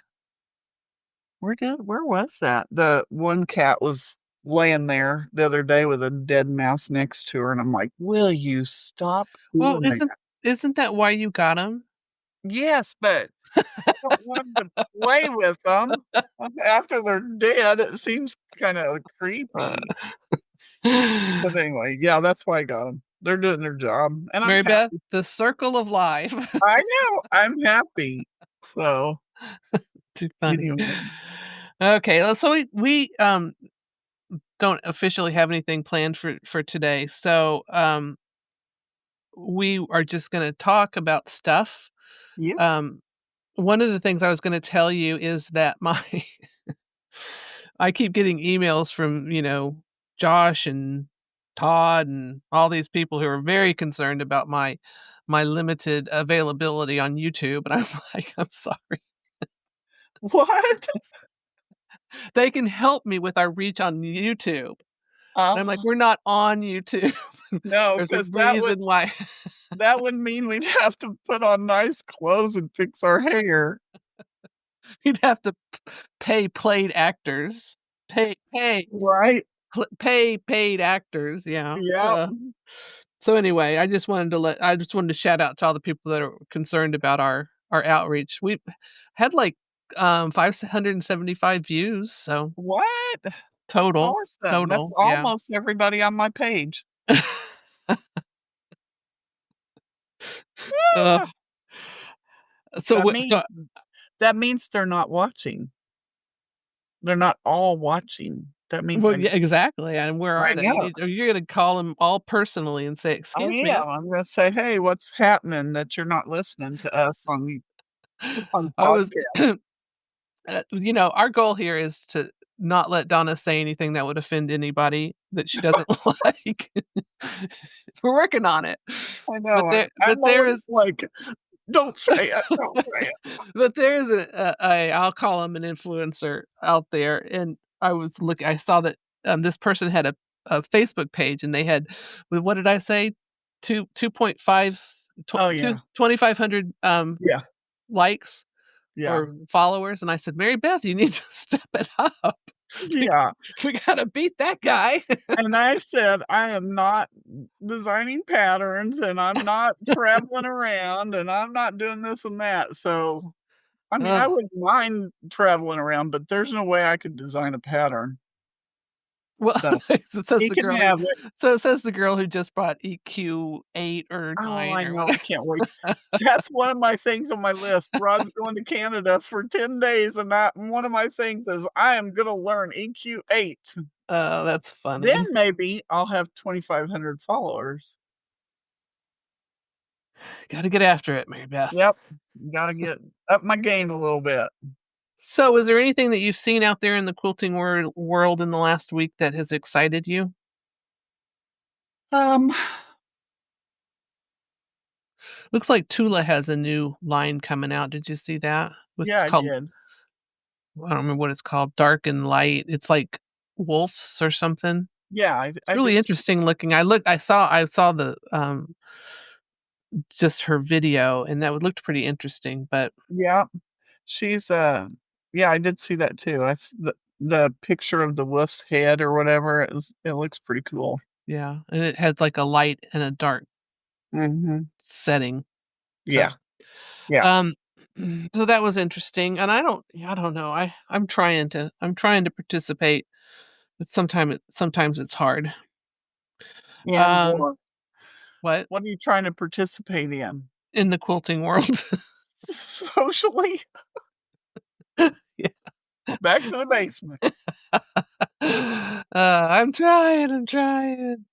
where was that? The one cat was laying there the other day with a dead mouse next to her, and I'm like, "Will you stop Well, doing that?" isn't that why you got them? Yes, but I don't want 'em to play with them after they're dead. It seems kinda creepy. But anyway, yeah, that's why I got them. 'Em. They're doing their job, and I'm Mary Beth, happy. the circle of life. I know, I'm happy. So, Too funny. anyway. Okay, so we don't officially have anything planned for today, so, we are just gonna talk about stuff. Yeah. Um, one of the things I was gonna tell you is that my I keep getting emails from, Josh and Todd and all these people who are very concerned about my limited availability on YouTube, and I'm like, "I'm sorry." What? They can help me with our reach on YouTube. And I'm like, Uh, "We're not on YouTube." no, There's a because reason why that would mean we'd have to put on nice clothes and fix our hair. you'd have to pay paid actors. Right? Pay paid actors, yeah. Yep. So anyway, I just wanted to shout out to all the people that are concerned about our outreach. We've had, like, 575 views, so What? That's total, awesome. That's total, yeah. almost everybody on my page. Ugh, Ah, so that what means so that means they're not watching. They're not all watching. That means well, yeah, exactly, and where I are they? know. You're gonna call them all personally and say, I "Excuse me." am. I'm gonna say, "Hey, what's happening that you're not listening to us on I was podcast?" our goal here is to not let Donna say anything that would offend anybody that she doesn't like. We're working on it. I But know. there I'm but there is always like, "Don't say it. Don't say it." but there is I'll call him an influencer out there, and I saw that, this person had a Facebook page, and they had what did I say? 2.5 Oh, yeah. 2,500, Yeah. likes Yeah. or followers, and I said, "Mary Beth, you need to step it up. We Yeah. we gotta beat that guy." And I said, "I am not designing patterns, and I'm not traveling around, and I'm not doing this and that." So, I mean, I Ugh. wouldn't mind traveling around, but there's no way I could design a pattern. Well, So, it says he the can girl who have it. so it says the girl who just bought EQ 8 or Oh, 9 I or know, I whatever. can't wait. That's one of my things on my list. Rod's going to Canada for 10 days, and that one of my things is I am gonna learn EQ8. Oh, that's Then funny. maybe I'll have 2,500 followers. Gotta get after it, Mary Beth. Yep, gotta get up my game a little bit. So, is there anything that you've seen out there in the quilting world in the last week that has excited you? Um, Looks like Tula has a new line coming out. Did you see that? Was yeah, I called did. I don't remember what it's called, Dark and Light. It's like wolves or something. Yeah, It's I really did see. interesting looking. I saw the, just her video, and that would looked pretty interesting, but Yeah, she's, yeah, I did see that too. The picture of the wolf's head or whatever, it looks pretty cool. yeah, and it has, like, a light and a dark Mhm. setting. So, Yeah, yeah, um, so that was interesting, and I don't know, I'm trying to participate, but sometimes it's hard. and Um, what? what are you trying to participate in? In the quilting world. Socially? Yeah. Back to the basement. I'm trying.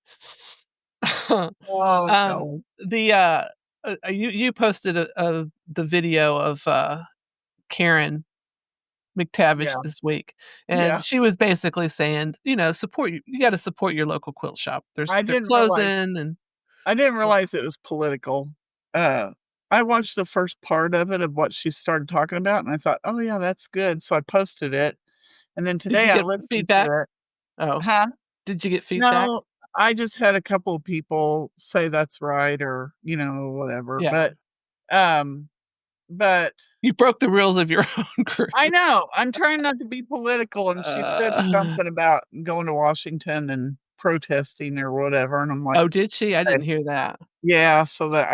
Oh, Um, no. you posted the video of, Karen McTavish Yeah, this week, yeah. and she was basically saying, you gotta support your local quilt shop. I They're didn't realize closing and I didn't realize it was political. Uh, I watched the first part of it of what she started talking about, and I thought, "Oh, yeah, that's good," so I posted it, and then did you today I get listened to feedback? it. Oh, Huh? did you get feedback? No, I just had a couple of people say that's right or, whatever, Yeah. um, but You broke the rules of your own I group. know, I'm trying not to be political, and she said Uh, something about going to Washington and protesting or whatever, and I'm like, Oh, did she? I "Okay." didn't hear that. Yeah, so that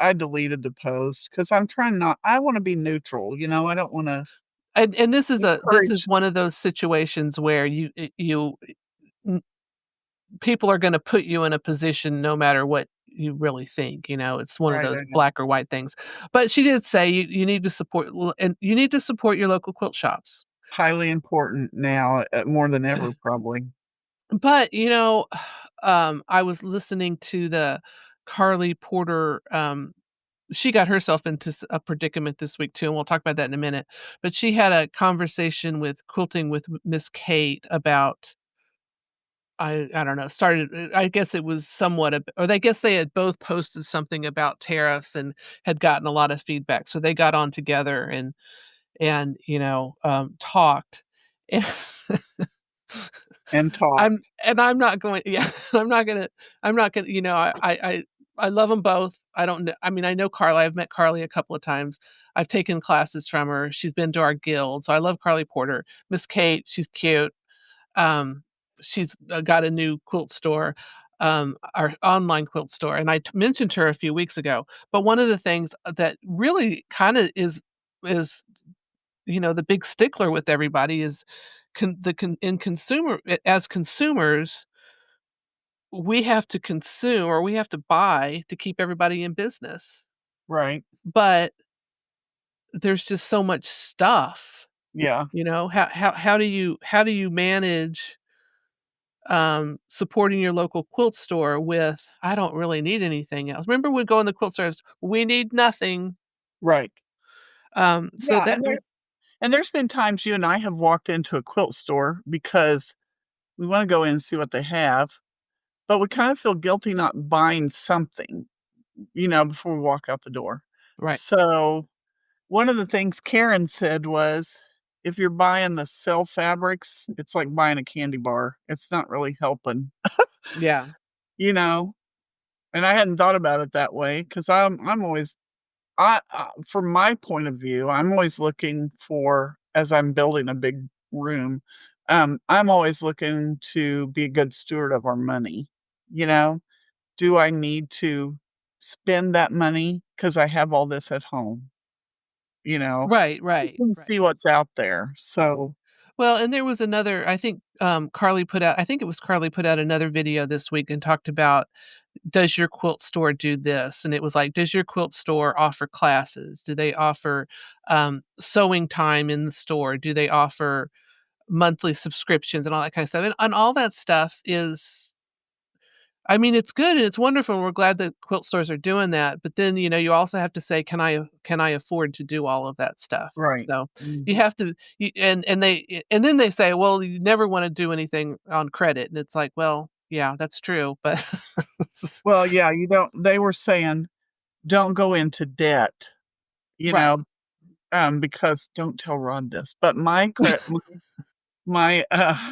I deleted the post because 'cause I'm trying not I wanna be neutral, I don't wanna And this is encourage. one of those situations where n people are gonna put you in a position no matter what you really think, it's one of Right, those I know. black or white things. But she did say you need to support l and you need to support your local quilt shops. Highly important now, more than ever probably. But, I was listening to the Carly Porter, she got herself into a predicament this week too, and we'll talk about that in a minute. But she had a conversation with Quilting with Miss Kate about I don't know, started I guess it was somewhat or I guess they had both posted something about tariffs and had gotten a lot of feedback. So they got on together and talked. And And talk. I'm not going yeah, I'm not gonna I love them both. I don't know I mean, I know Carly, I've met Carly a couple of times. I've taken classes from her. She's been to our guild, so I love Carly Porter. Miss Kate, she's cute. Um, she's, got a new quilt store, our online quilt store, and I mentioned her a few weeks ago. But one of the things that really kinda is, the big stickler with everybody is in consumer as consumers, we have to consume or we have to buy to keep everybody in business. Right. But there's just so much stuff, Yeah. how do you manage supporting your local quilt store with, "I don't really need anything else." Remember we'd go in the quilt stores, "We need nothing." Right. So Yeah, that and there's been times you and I have walked into a quilt store because we wanna go in and see what they have, but we kind of feel guilty not buying something, before we walk out the door. right. So, one of the things Karen said was, "If you're buying the sell fabrics, it's like buying a candy bar. It's not really helping," Yeah. you know? And I hadn't thought about it that way because I'm always from my point of view, I'm always looking for as I'm building a big room, I'm always looking to be a good steward of our money, you know? Do I need to spend that money because I have all this at home, you know? Right, You right, can right. see what's out there, so Well, and there was another I think, I think it was Carly put out another video this week and talked about, "Does your quilt store do this?" And it was like, "Does your quilt store offer classes? Do they offer, sewing time in the store? Do they offer monthly subscriptions?" And all that kind of stuff, and all that stuff is I mean, it's good and it's wonderful, and we're glad that quilt stores are doing that, but then, you also have to say, "Can I afford to do all of that stuff?" right. So, Mm. you have to and then they say, "Well, you never wanna do anything on credit," and it's like, "Well, yeah, that's true," but Well, yeah, you don't they were saying, "Don't go into debt," you Right. know, because don't tell Ron this, but my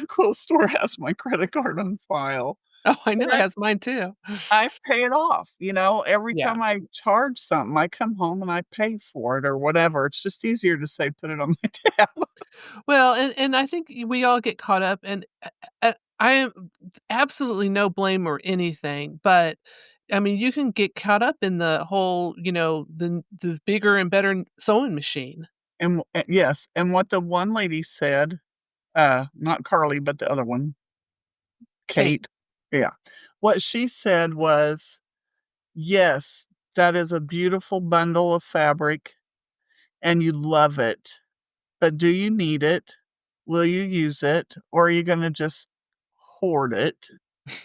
quilt store has my credit card on file, Oh, I and know, it has mine too. I pay it off, every Yeah. time I charge something, I come home and I pay for it or whatever, it's just easier to say, "Put it on my tab." Well, and I think we all get caught up, and I am absolutely no blame or anything, but I mean, you can get caught up in the whole, the bigger and better sewing machine. Yes, and what the one lady said, not Carly, but the other one, Kate. Kate, yeah, what she said was, "Yes, that is a beautiful bundle of fabric, and you love it, but do you need it? Will you use it, or are you gonna just hoard it?"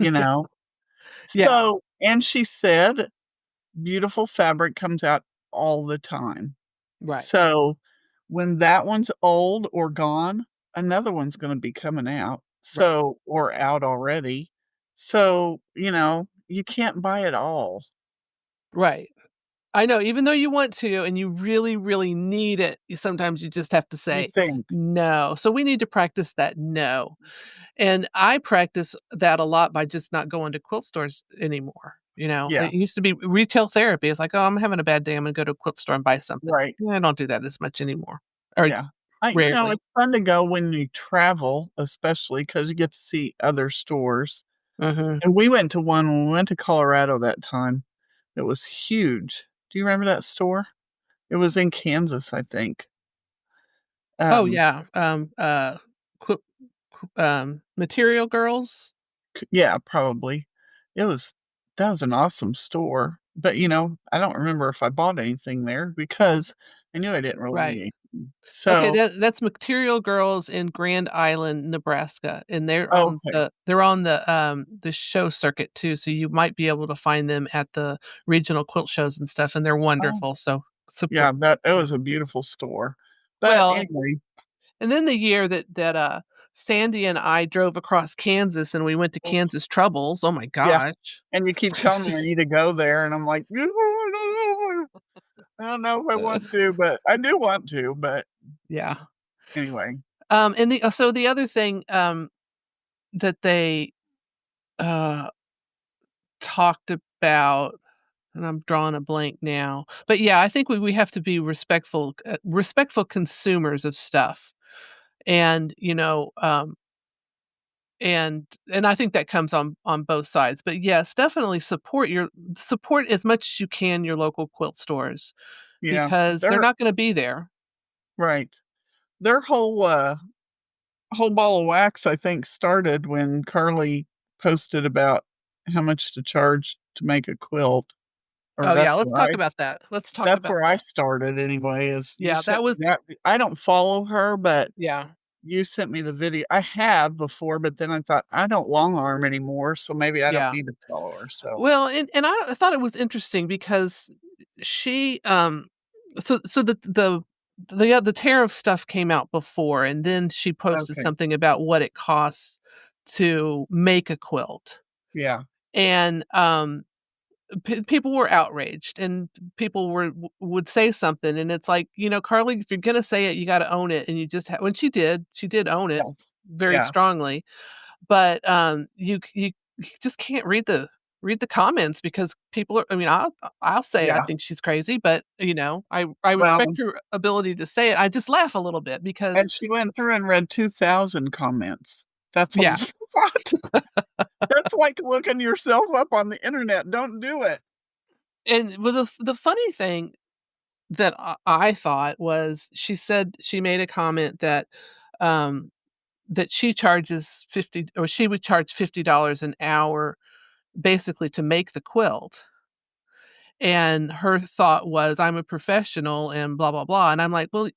You know? Yeah, So and she said, "Beautiful fabric comes out all the time." right, So, when that one's old or gone, another one's gonna be coming out, right, or out already. So, you can't buy it all, right. I know, even though you want to and you really, really need it, sometimes you just have to you say, think. "No." So we need to practice that no. And I practice that a lot by just not going to quilt stores anymore, Yeah, It used to be retail therapy. It's like, "Oh, I'm having a bad day. I'm gonna go to a quilt store and buy something." right, Yeah, I don't do that as much anymore, or yeah. rarely. It's fun to go when you travel, especially because you get to see other stores. Mhm. And we went to one when we went to Colorado that time. It was huge. Do you remember that store? It was in Kansas, I think. Oh, Um, yeah, Qu Material Girls? yeah, probably. It was that was an awesome store, but, I don't remember if I bought anything there because I knew I didn't really Right. need anything. Okay, So that's Material Girls in Grand Island, Nebraska, and okay. they're on the show circuit too, so you might be able to find them at the regional quilt shows and stuff, and they're Oh, wonderful, so support yeah, that it them. was a beautiful store. But Well, anyway, and then the year that Sandy and I drove across Kansas and we went to oh, Kansas Troubles, oh my yeah, gosh. and you keep telling me I need to go there, and I'm like, I don't know if I Uh, want to, but I do want to, but yeah. anyway. And so the other thing, that they, uh, talked about, and I'm drawing a blank now, but yeah, I think we have to be respectful consumers of stuff, and, and I think that comes on both sides, but yes, definitely support as much as you can your local quilt stores, Yeah, because they're they're not gonna be there. right. Their whole ball of wax, I think, started when Carly posted about how much to charge to make a quilt, or Oh, yeah, let's talk about that. Let's talk that's about where I that. started anyway, is you Yeah, sent that me was that I don't follow her, but yeah, you sent me the video. I have before, but then I thought, I don't long arm anymore, so maybe I don't yeah. need to follow her, so Well, and I thought it was interesting because she, so the tariff stuff came out before, and then she posted okay. something about what it costs to make a quilt, Yeah, and, people were outraged, and people would say something, and it's like, Carly, if you're gonna say it, you gotta own it, and you just when she did own it yeah, very yeah, strongly, but, you just can't read the comments because people are I mean, I'll say I yeah. think she's crazy, but, I respect Well, her ability to say it. I just laugh a little bit because and she went through and read 2,000 comments. That's a yeah, lot. That's like looking yourself up on the internet, don't do it. and well, the funny thing that I thought was she said she made a comment um, that she charges 50 or she would charge $50 an hour basically to make the quilt. And her thought was, "I'm a professional and blah, blah, blah." And I'm like, "Well,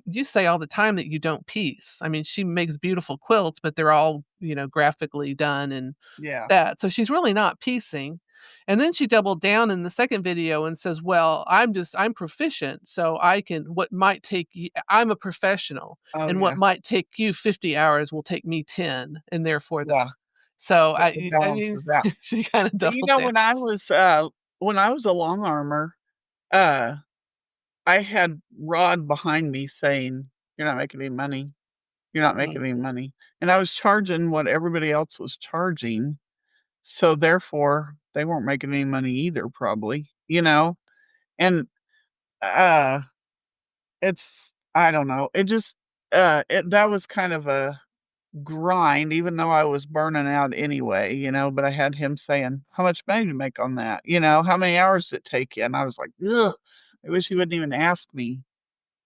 you say all the time that you don't piece." I mean, she makes beautiful quilts, but they're all, graphically done and Yeah. that. So she's really not piecing. And then she doubled down in the second video and says, "Well, I'm proficient, so I can what might take you I'm a professional, Oh, and what yeah. might take you 50 hours will take me 10, and therefore the." Yeah. So It I mean, balances out. she kinda But, doubled down. when I was a long armor, uh, I had Rod behind me saying, "You're not making any money. You're not Mm. making any money." And I was charging what everybody else was charging, so therefore, they weren't making any money either probably, you know? And, uh, it's I don't know, it just, that was kind of a grind even though I was burning out anyway, but I had him saying, "How much money do you make on that?" "How many hours did it take you?" And I was like, "Ugh, I wish he wouldn't even ask me."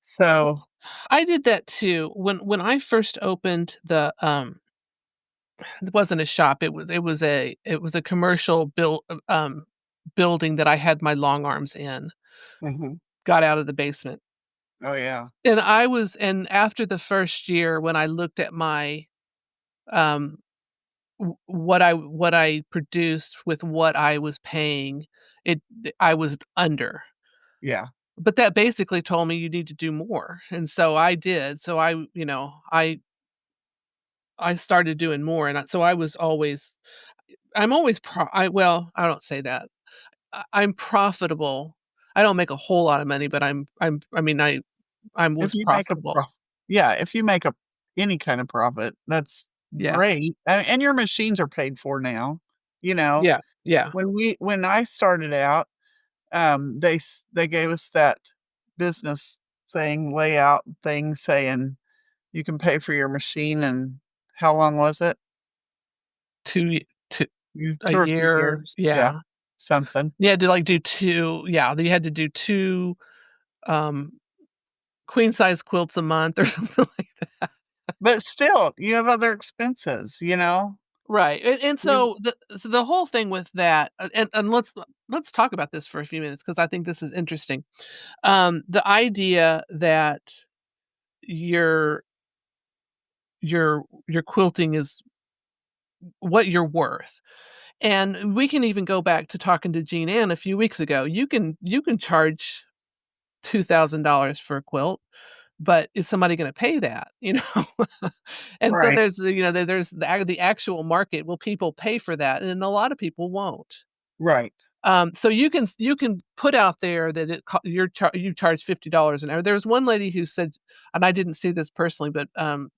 So I did that too. When I first opened it wasn't a shop, it was a commercial building that I had my long arms in, mhm. got out of the basement. Oh, yeah. And after the first year when I looked at my, um, what I produced with what I was paying, I was under. Yeah. But that basically told me you need to do more, and so I did. So I started doing more, and so I'm always I don't say that. I'm profitable. I don't make a whole lot of money, but I mean, I If was you make a profitable. prof Yeah, if you make a any kind of profit, that's Yeah. great, and your machines are paid for now, you know? Yeah. Yeah. When I started out, they gave us that business layout thing saying you can pay for your machine, and how long was it? 2 ye a 2 or 3 year. years. Yeah, Yeah. something. You had to, like, do 2 yeah, you had to do 2, um, queen size quilts a month or something like that. But still, you have other expenses, Right, and You so the whole thing with that and let's talk about this for a few minutes because I think this is interesting. The idea that your your quilting is what you're worth. And we can even go back to talking to Jean Ann a few weeks ago. You can charge $2,000 for a quilt, but is somebody gonna pay that, you know? And so Right, there's the actual market. Will people pay for that? And a lot of people won't. right, So you can put out there that you charge $50 an hour. There's one lady who said, and I didn't see this personally, but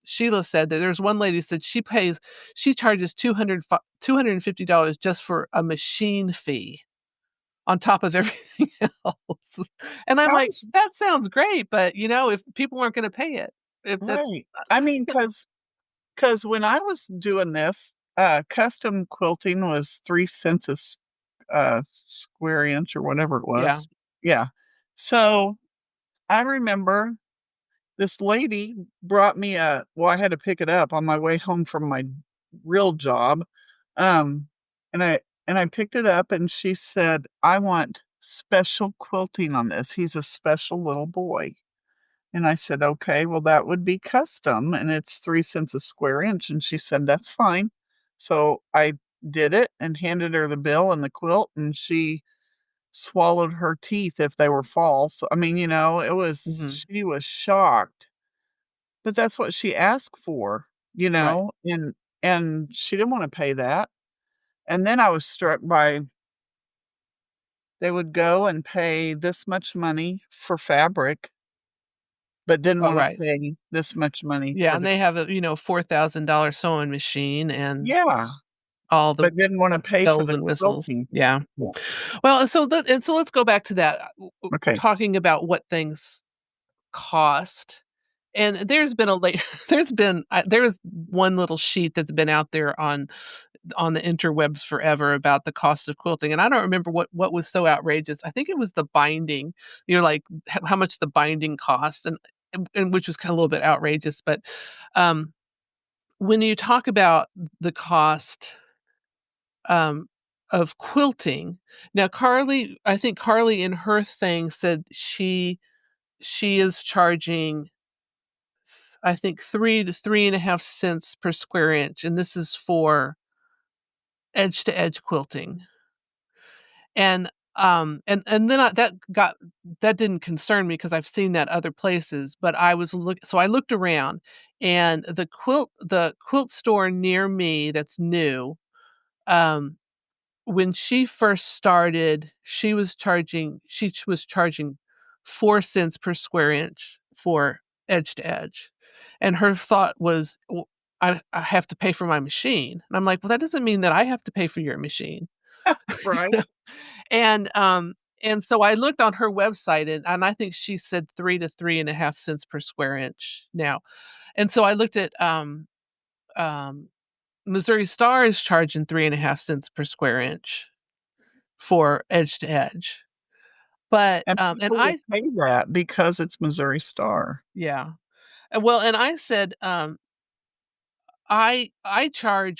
Sheila said that there's one lady said she charges $250 just for a machine fee on top of everything else. And I'm like, Sounds that sounds great, but if people aren't going to pay it, if that's right. I mean, because when I was doing this, custom quilting was 3 cents square inch or whatever it yeah, was. Yeah. So, I remember this lady brought me I had to pick it up on my way home from my real job, um, and I picked it up and she said, "I want special quilting on this. He's a special little boy." And I said, "Okay, well, that would be custom, and it's 3 cents a square inch." And she said, "That's fine." So I did it and handed her the bill and the quilt, and she swallowed her teeth if they were false. I mean, mhm, she was shocked, but that's what she asked for, right. and she didn't wanna pay that. And then I was struck by they would go and pay this much money for fabric, but didn't Oh, wanna right. pay this much money Yeah, for and the they have a $4,000 sewing machine and Yeah, all the but didn't wanna pay for bells the and whistles. quilting. Yeah. Yeah, Well, so let's go back to that, okay. talking about what things cost. And there's been a late there is one little sheet that's been out there on the interwebs forever about the cost of quilting, and I don't remember what was so outrageous. I think it was the binding. You're like, how much the binding cost, and which was kinda a little bit outrageous, but, um, when you talk about the cost um, of quilting. Now Carly I think Carly in her thing said she is charging I think 3 to 3.5 cents per square inch, and this is for edge to edge quilting. And then that didn't concern me because 'cause I've seen that other places, but I looked around, and the quilt store near me that's new, um when she first started, she was charging 4 cents per square inch for edge to edge, and her thought was, "Well, I have to pay for my machine." And I'm like, "Well, that doesn't mean that I have to pay for your machine." Right, And, and so I looked on her website, and I think she said 3 to 3.5 cents per square inch now, and so I looked at, um, Missouri Star is charging 3.5 cents per square inch for edge to edge. But, and and people will I pay that because it's Missouri Star. yeah. And I said, I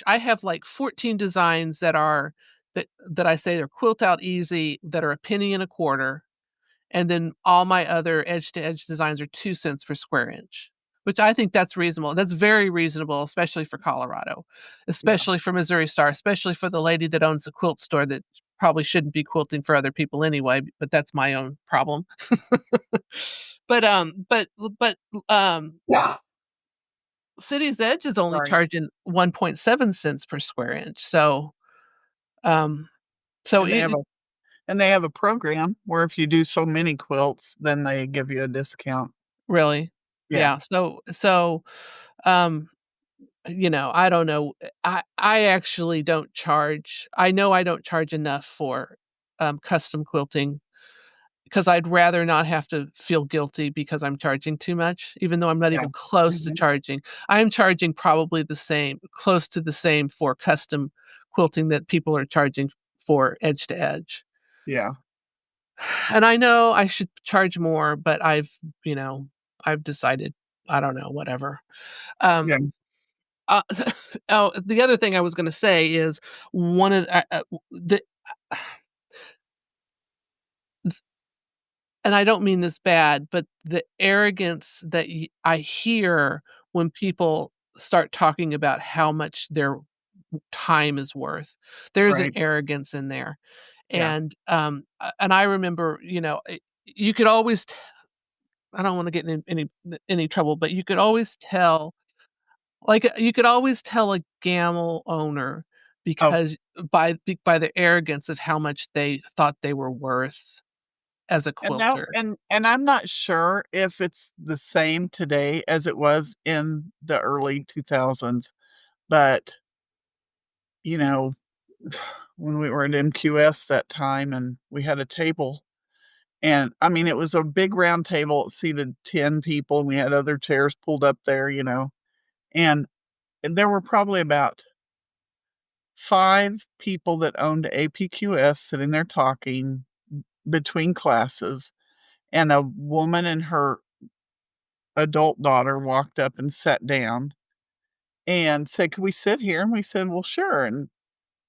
have, like, 14 designs that I say are quilt out easy, that are a penny and a quarter, and then all my other edge to edge designs are 2 cents per square inch, which I think that's reasonable. That's very reasonable, especially for Colorado, Yeah, especially for Missouri Star, especially for the lady that owns a quilt store that probably shouldn't be quilting for other people anyway, but that's my own problem. But, yeah. City's Edge is only Sorry. charging 1.7 cents per square inch, um, so And they have a program where if you do so many quilts, then they give you a discount. really, Yeah, yeah, um, I don't know, I actually don't charge I know I don't charge enough for, custom quilting because I'd rather not have to feel guilty because I'm charging too much, even though I'm not yeah. even close to Mhm. charging. I am charging probably the same close to the same for custom quilting that people are charging for edge to edge. Yeah. And I know I should charge more, but you know, I've decided, I don't know, whatever. Um, Yeah. uh, oh, the other thing I was gonna say is one of the and I don't mean this bad, but the arrogance that I hear when people start talking about how much their time is worth. There's an Right. arrogance in there, Yeah. and I remember, you know, you could always. I don't want to get in any trouble, but you could always tell, like you could always tell a gamble owner Oh, because by the arrogance of how much they thought they were worth as a and now quilter. and I'm not sure if it's the same today as it was in the early 2000s, but, you know, when we were at MQS that time and we had a table, and, I mean, it was a big round table, it seated 10 people, and we had other chairs pulled up there, and there were probably about 5 people that owned APQS sitting there talking between classes, and a woman and her adult daughter walked up and sat down and said, "Could we sit here?" And we said, "Well, sure." And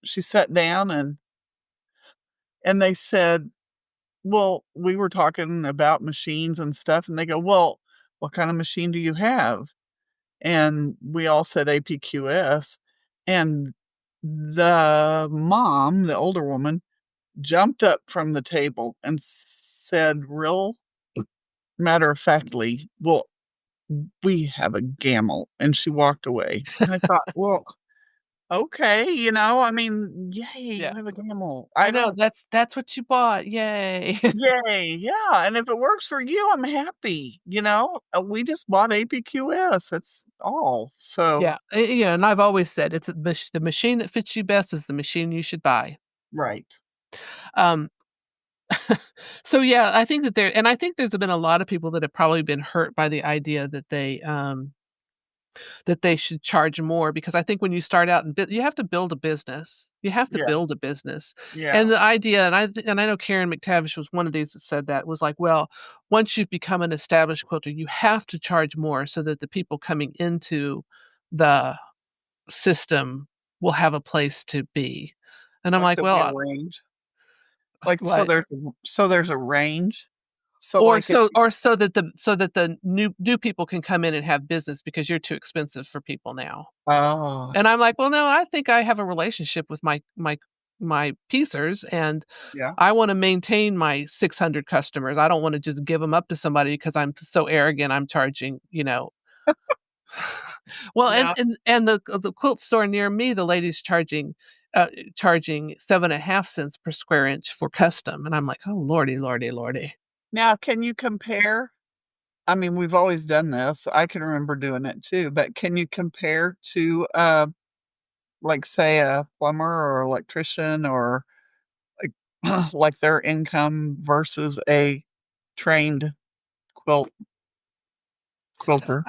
she sat down and they said, "Well, we were talking about machines and stuff." And they go, "Well, what kind of machine do you have?" And we all said APQS. And the mom, the older woman, jumped up from the table and said real matter of factly, "Well, we have a Gamel," and she walked away. And I thought, "Well, okay, I mean, yay, you Yeah. have a Gamel. I I know, don't that's what you bought, yay. yay, yeah, and if it works for you, I'm happy, we just bought APQS, that's all." So Yeah, yeah, and I've always said it's the machine that fits you best is the machine you should buy. right. Um, so yeah, I think there's been a lot of people that have probably been hurt by the idea that they should charge more because I think when you start out you have to build a business. You have to Yeah, build a business. yeah, And the idea and I know Karen McTavish was one of these that said that, was like, "Well, once you've become an established quilter, you have to charge more so that the people coming into the system will have a place to be." And I'm like like, there'll be "Well, a range. Like, what?" so there's a range? So, Or like, if so that the new people can come in and have business because you're too expensive for people now. oh, And I'm like, "Well, no, I think I have a relationship with my piecers, and yeah, I wanna maintain my 600 customers. I don't wanna just give them up to somebody because I'm so arrogant I'm charging, you know." Well, yeah. and the quilt store near me, the lady's uh, charging 7.5 cents per square inch for custom, and I'm like, "Oh, lordy, lordy, lordy." Now, can you compare? I mean, we've always done this. I can remember doing it too, but can you compare to, like, say, a plumber or electrician or, like like, their income versus a trained quilt quilter?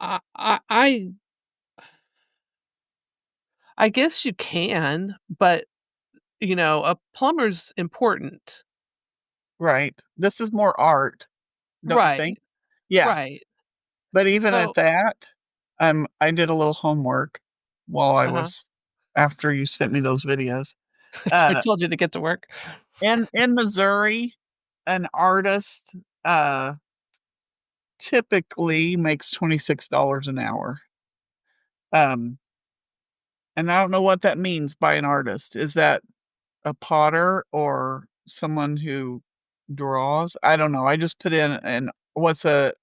I I I I guess you can, but, you know, a plumber's important. Right. This is more art, don't you think? Right, Yeah. right. But even at So that, I did a little homework while I uh-huh. was after you sent me those videos. I Uh, told you to get to work. in Missouri, an artist, uh, typically makes $26 an hour. Um, and I don't know what that means by an artist. Is that a potter or someone who draws? I don't know. I just put in an what's a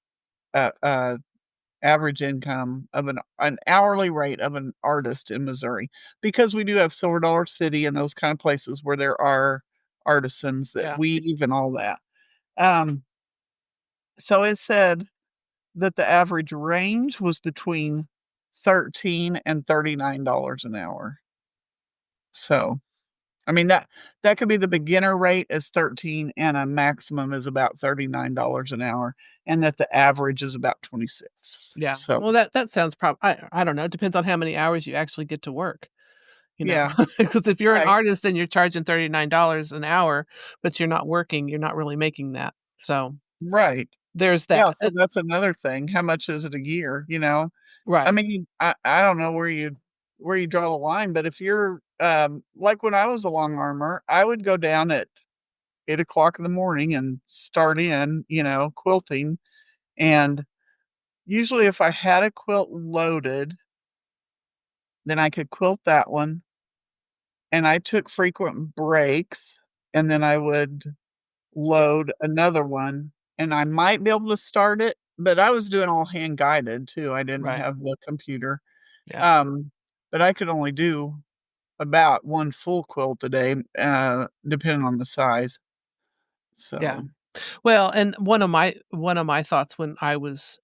average income of an hourly rate of an artist in Missouri, because we do have Silver Dollar City and those kind of places where there are artisans that Yeah. weave and all that. Um, so it said that the average range was between 13 and $39 an hour. So, I mean, that could be the beginner rate is 13 and a maximum is about $39 an hour, and that the average is about 26. Yeah. So, Well, that sounds I don't know, it depends on how many hours you actually get to work, you know? yeah, Because if you're an right, artist and you're charging $39 an hour, but you're not working, you're not really making that. So, right. there's Yeah, that. so that's another thing. How much is it a year, you know? I Right, mean, I don't know where you draw the line, but if you're, like when I was a long armor, I would go down at 8 o'clock in the morning and start in, quilting, and usually if I had a quilt loaded, then I could quilt that one, and I took frequent breaks, and then I would yeah, load another one, and I might be able to start it, but I was doing all hand guided too, I didn't right, have the computer, yeah, um, but I could only do about 1 full quilt a day, depending on the size, yeah. so Well, and one of my thoughts when I was,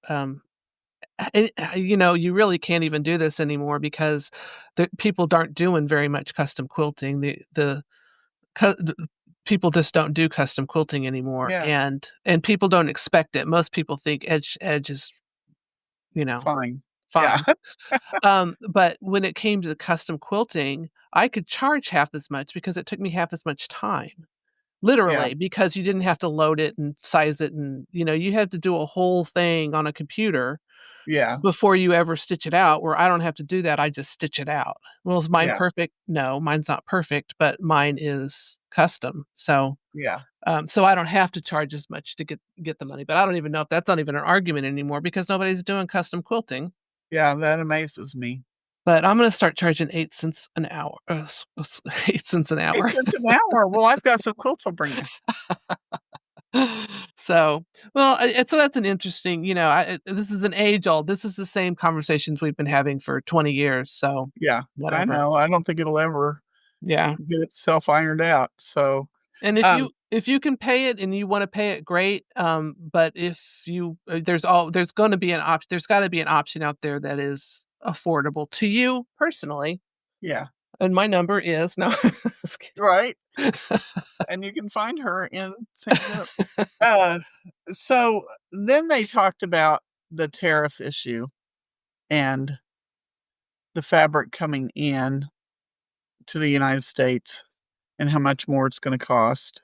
you really can't even do this anymore because the people aren't doing very much custom quilting. The people just don't do custom quilting anymore, yeah, and people don't expect it. Most people think edge is, you know, fine. Yeah, fine. But when it came to the custom quilting, I could charge half as much because it took me half as much time. yeah, Literally, because you didn't have to load it and size it and, you had to do a whole thing on a computer yeah, before you ever stitch it out, where I don't have to do that, I just stitch it out. Well, is mine yeah, perfect? No, mine's not perfect, but mine is custom. yeah, So I don't have to charge as much to get the money, but I don't even know if that's not even an argument anymore because nobody's doing custom quilting. yeah, that amazes me. But I'm gonna start charging 8 cents an hour, 8 cents an 8 hour. cents an hour, well, I've got some quilts I'll bring you. So, well, so that's an interesting, this is an age old. This is the same conversations we've been having for 20 years. So, Yeah, I whatever. know, I don't think it'll ever Yeah. get itself ironed out, so, And if um, you can pay it and you want to pay it, great. But if you there's got to be an option out there that is affordable to you personally. yeah, And my number is no. Just right, kidding. and you can find her in St. Joe. Uh, so then they talked about the tariff issue and the fabric coming in to the United States and how much more it's gonna cost,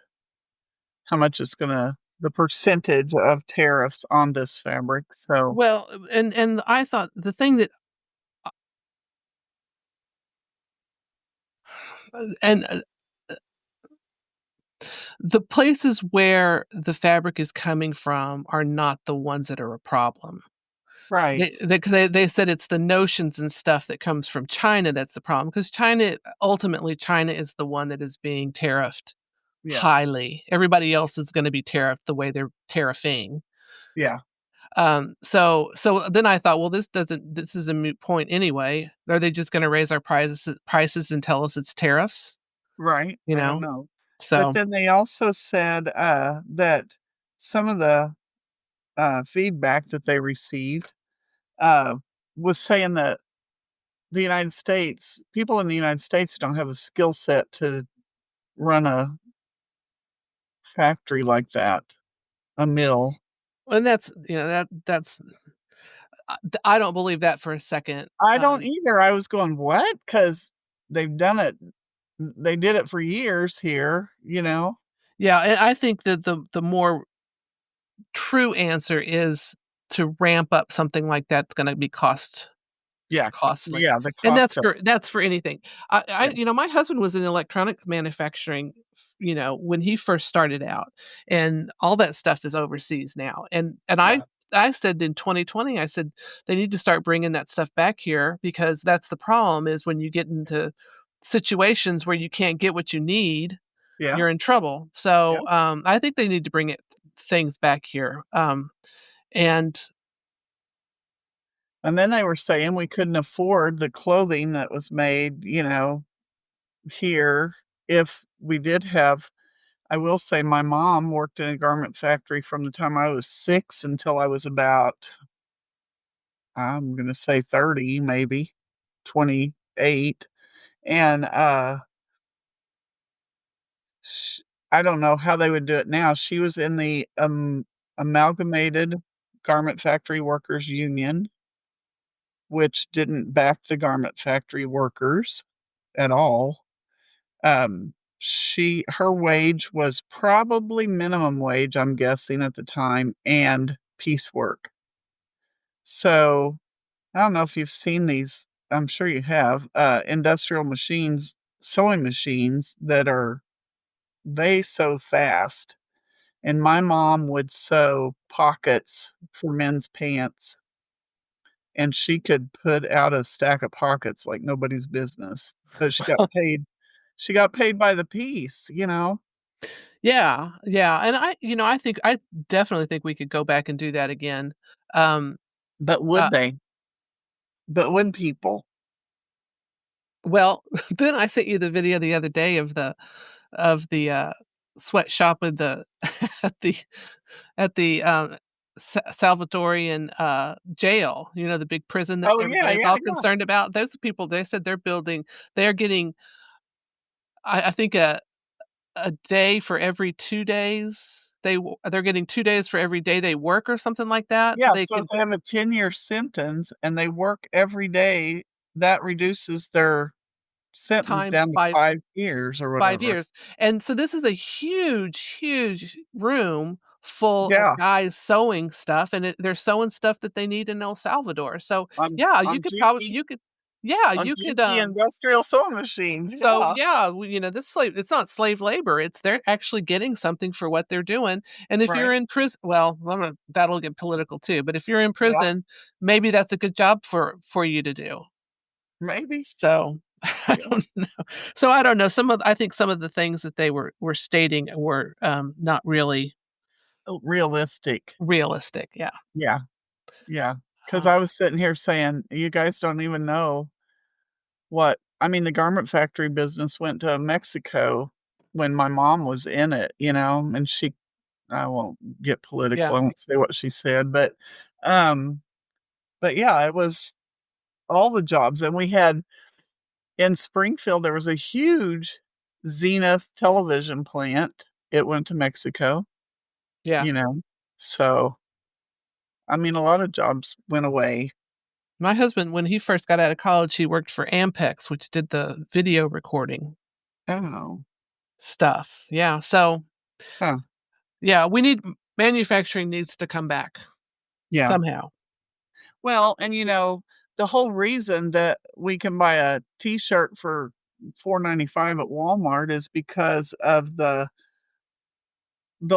how much it's gonna the percentage of tariffs on this fabric, so Well, and I thought the thing that and the places where the fabric is coming from are not the ones that are a problem. right, They said it's the notions and stuff that comes from China that's the problem, because China is the one that is being tariffed yeah, highly. Everybody else is gonna be tariffed the way they're tariffing. yeah, So then I thought, well, this is a moot point anyway. Are they just gonna raise our prices and tell us it's tariffs? right, You I don't know? know. But So then they also said, that some of the, feedback that they received, uh, was saying that the United States people in the United States don't have the skill set to run a factory like that, a mill. and I don't believe that for a second. I don't either. I was going, "What?" 'Cause they've done it they did it for years here, you know? Yeah, and I think that the more true answer is to ramp up something like that's gonna be Yeah. costly, Yeah, the and cost of that's for anything. yeah, My husband was in electronics manufacturing, when he first started out, and all that stuff is overseas now, and yeah, I said in 2020, I said, "They need to start bringing that stuff back here because that's the problem is when you get into situations where you can't get what you need, yeah, you're in trouble." yeah. So, I think they need to bring things back here, and And then they were saying we couldn't afford the clothing that was made, here if we did have I will say my mom worked in a garment factory from the time I was 6 until I was about, I'm gonna say 30, maybe 28, and, I don't know how they would do it now. She was in the Amalgamated Garment Factory Workers Union, which didn't back the garment factory workers at all. Her wage was probably minimum wage, I'm guessing at the time, and piecework. So I don't know if you've seen these. I'm sure you have industrial machines, sewing machines that are they sew fast. And my mom would sew pockets for men's pants, and she could put out a stack of pockets like nobody's business. But she got paid. She got paid by the piece, you know. Yeah, yeah, and I definitely think we could go back and do that again. Um, But uh, would they? But would people? well, then I sent you the video the other day of the sweatshop with the at the Salvatorian, jail, the big prison that Oh yeah, everybody's yeah, all yeah. concerned about. Those people, they said they're getting, I think, a day for every 2 days. They're getting 2 days for every day they work or something like that, so Yeah, they so if can they have a 10-year sentence and they work every day, that reduces their sentence time down to 5 years or 5 whatever. years, and so this is a huge, huge room full of Yeah, guys sewing stuff, and they're sewing stuff that they need in El Salvador, so, yeah, on Juki on you could, Juki industrial sewing machines, so, yeah, yeah, this slave it's not slave labor, it's they're actually getting something for what they're doing, and if you're right? in prison, well, that'll get political too, but if you're in Yeah, prison, maybe that's a good job for you to do. maybe. So, I Yeah, don't know. So, I don't know, I think some of the things that they were stating were, not really realistic. realistic, yeah. Yeah, yeah. Because Uh, I was sitting here saying, "You guys don't even know what" I mean, the garment factory business went to Mexico when my mom was in it, and I won't get yeah, political, I won't say what she said, um, but yeah, it was all the jobs, and we had in Springfield, there was a huge Zenith television plant. It went to Mexico, yeah. you know? So, I mean, a lot of jobs went away. My husband, when he first got out of college, he worked for Ampex, which did the video recording Oh, stuff, yeah, so, huh, yeah, manufacturing needs to come back yeah. somehow. Well, and, the whole reason that we can buy a T-shirt for 4.95 at Walmart is because of the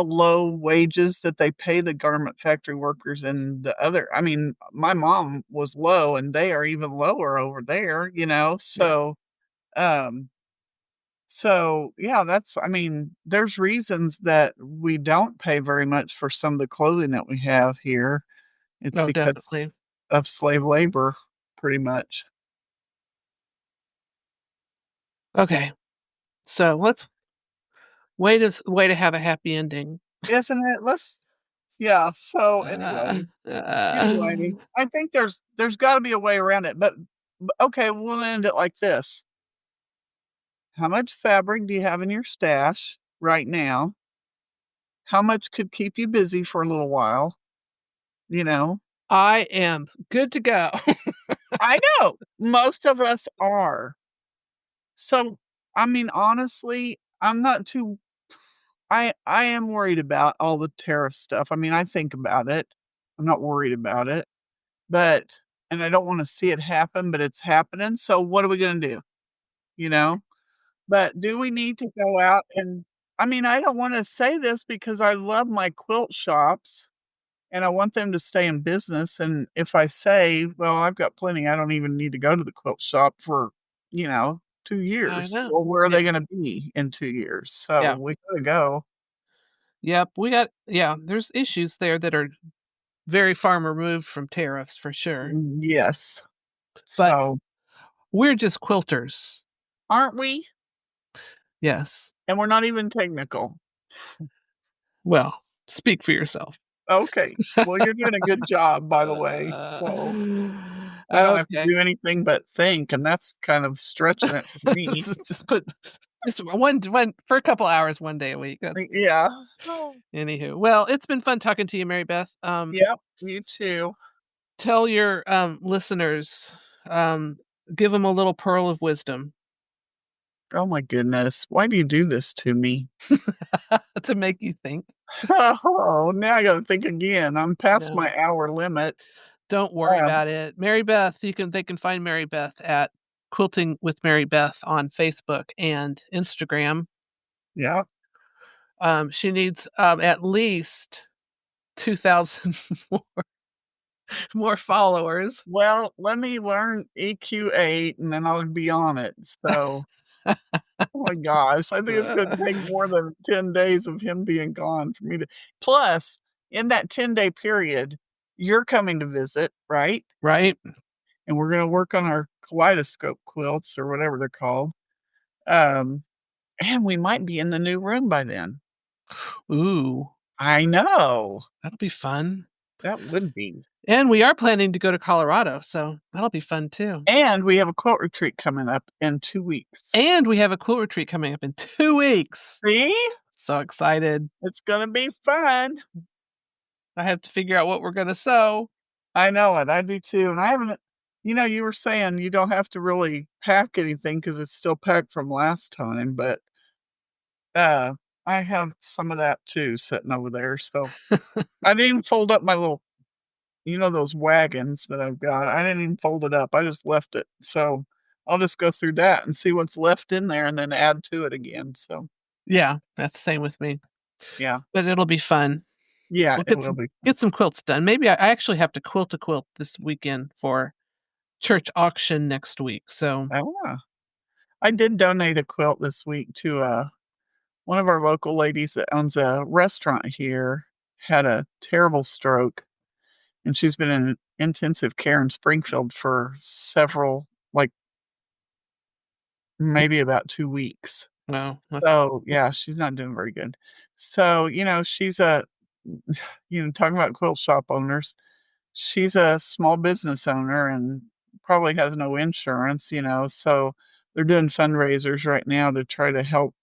low wages that they pay the garment factory workers and the other I mean, my mom was low, and they are even lower over there, Yeah. um, yeah, I mean, there's reasons that we don't pay very much for some of the clothing that we have here. It's Oh, because definitely. of slave labor, pretty much. Okay, so let's way to have a happy ending. Isn't it? Yeah, so Uh, anyway, uh, I think there's gotta be a way around it, but okay, we'll end it like this. How much fabric do you have in your stash right now? How much could keep you busy for a little while, you know? I am good to go. I know, most of us are. So, I mean, honestly, I'm not too I am worried about all the tariff stuff. I mean, I think about it. I'm not worried about it, but and I don't wanna see it happen, but it's happening, so what are we gonna do, you know? But do we need to go out and I mean, I don't wanna say this because I love my quilt shops, and I want them to stay in business, and if I say, "Well, I've got plenty, I don't even need to go to the quilt shop for, 2 I years." know. Well, where are Yeah, they gonna be in 2 years? So, yeah, we gotta go. yep, there's issues there that are very far removed from tariffs for sure, Yes. but So, we're just quilters. aren't we? Yes. And we're not even technical. Well, speak for yourself. Okay. Well, you're doing a good job, by the way. So, I don't have to Okay. do anything but think, and that's kind of stretching it for me. Just put Just one for a couple hours, 1 day a week, that's Yeah. Oh. anywho. Well, it's been fun talking to you, Mary Beth. Yep, you too. Tell your, listeners, um, give them a little pearl of wisdom Oh my goodness. Why do you do this to me? to make you think. Oh, now I gotta think again. I'm past No, my hour limit. don't worry Um, about it. Mary Beth, they can find Mary Beth at Quilting with Mary Beth on Facebook and Instagram. yeah. She needs, at least 2,000 more more followers. Well, let me learn EQ8 and then I'll be on it. So, oh my gosh, I think it's gonna take more than 10 days of him being gone for me to plus, in that 10-day period, you're coming to visit, right? Right? And we're gonna work on our kaleidoscope quilts or whatever they're called. Um, and we might be in the new room by then. Ooh, I know. that'll be fun. That would be. And we are planning to go to Colorado, so that'll be fun too. And we have a quilt retreat coming up in 2 weeks. And we have a quilt retreat coming up in 2 weeks. See? So excited. It's gonna be fun. I have to figure out what we're gonna sew. I know it, I do too, and I haven't you were saying you don't have to really pack anything because it's still packed from last time, but, uh, I have some of that too sitting over there, so I didn't even fold up my little those wagons that I've got? I didn't even fold it up, I just left it, so I'll just go through that and see what's left in there and then add to it again, so, Yeah, that's the same with me, yeah. but it'll be fun. Yeah, We'll it will be fun. get some quilts done. Maybe I actually have to quilt a quilt this weekend for church auction next week, so Ah. I did donate a quilt this week to, one of our local ladies that owns a restaurant here, had a terrible stroke, and she's been in intensive care in Springfield for several maybe about 2 weeks. no, that's So, yeah, she's not doing very good. So, she's a talking about quilt shop owners, she's a small business owner and probably has no insurance, so they're doing fundraisers right now to try to help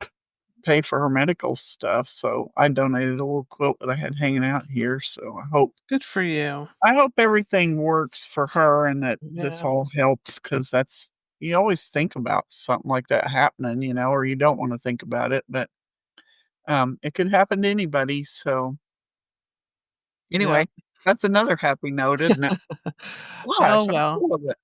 pay for her medical stuff, so I donated a little quilt that I had hanging out here, so good for you. I hope everything works for her and that this Yeah, all helps because that's you always think about something like that happening, or you don't wanna think about it, but, it could happen to anybody, so yep. anyway, that's another happy note, isn't it? Oh, Gosh, I'm well. full of it.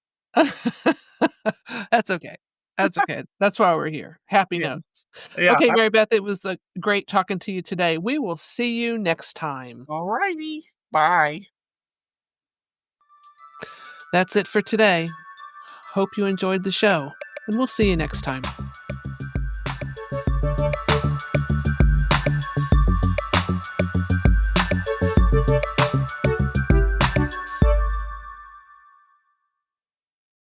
That's okay. That's okay. That's why we're here. Happy Yeah, notes. yeah, Okay, Mary Beth, it was, great talking to you today. We will see you next time. alrighty, bye. That's it for today. Hope you enjoyed the show, and we'll see you next time.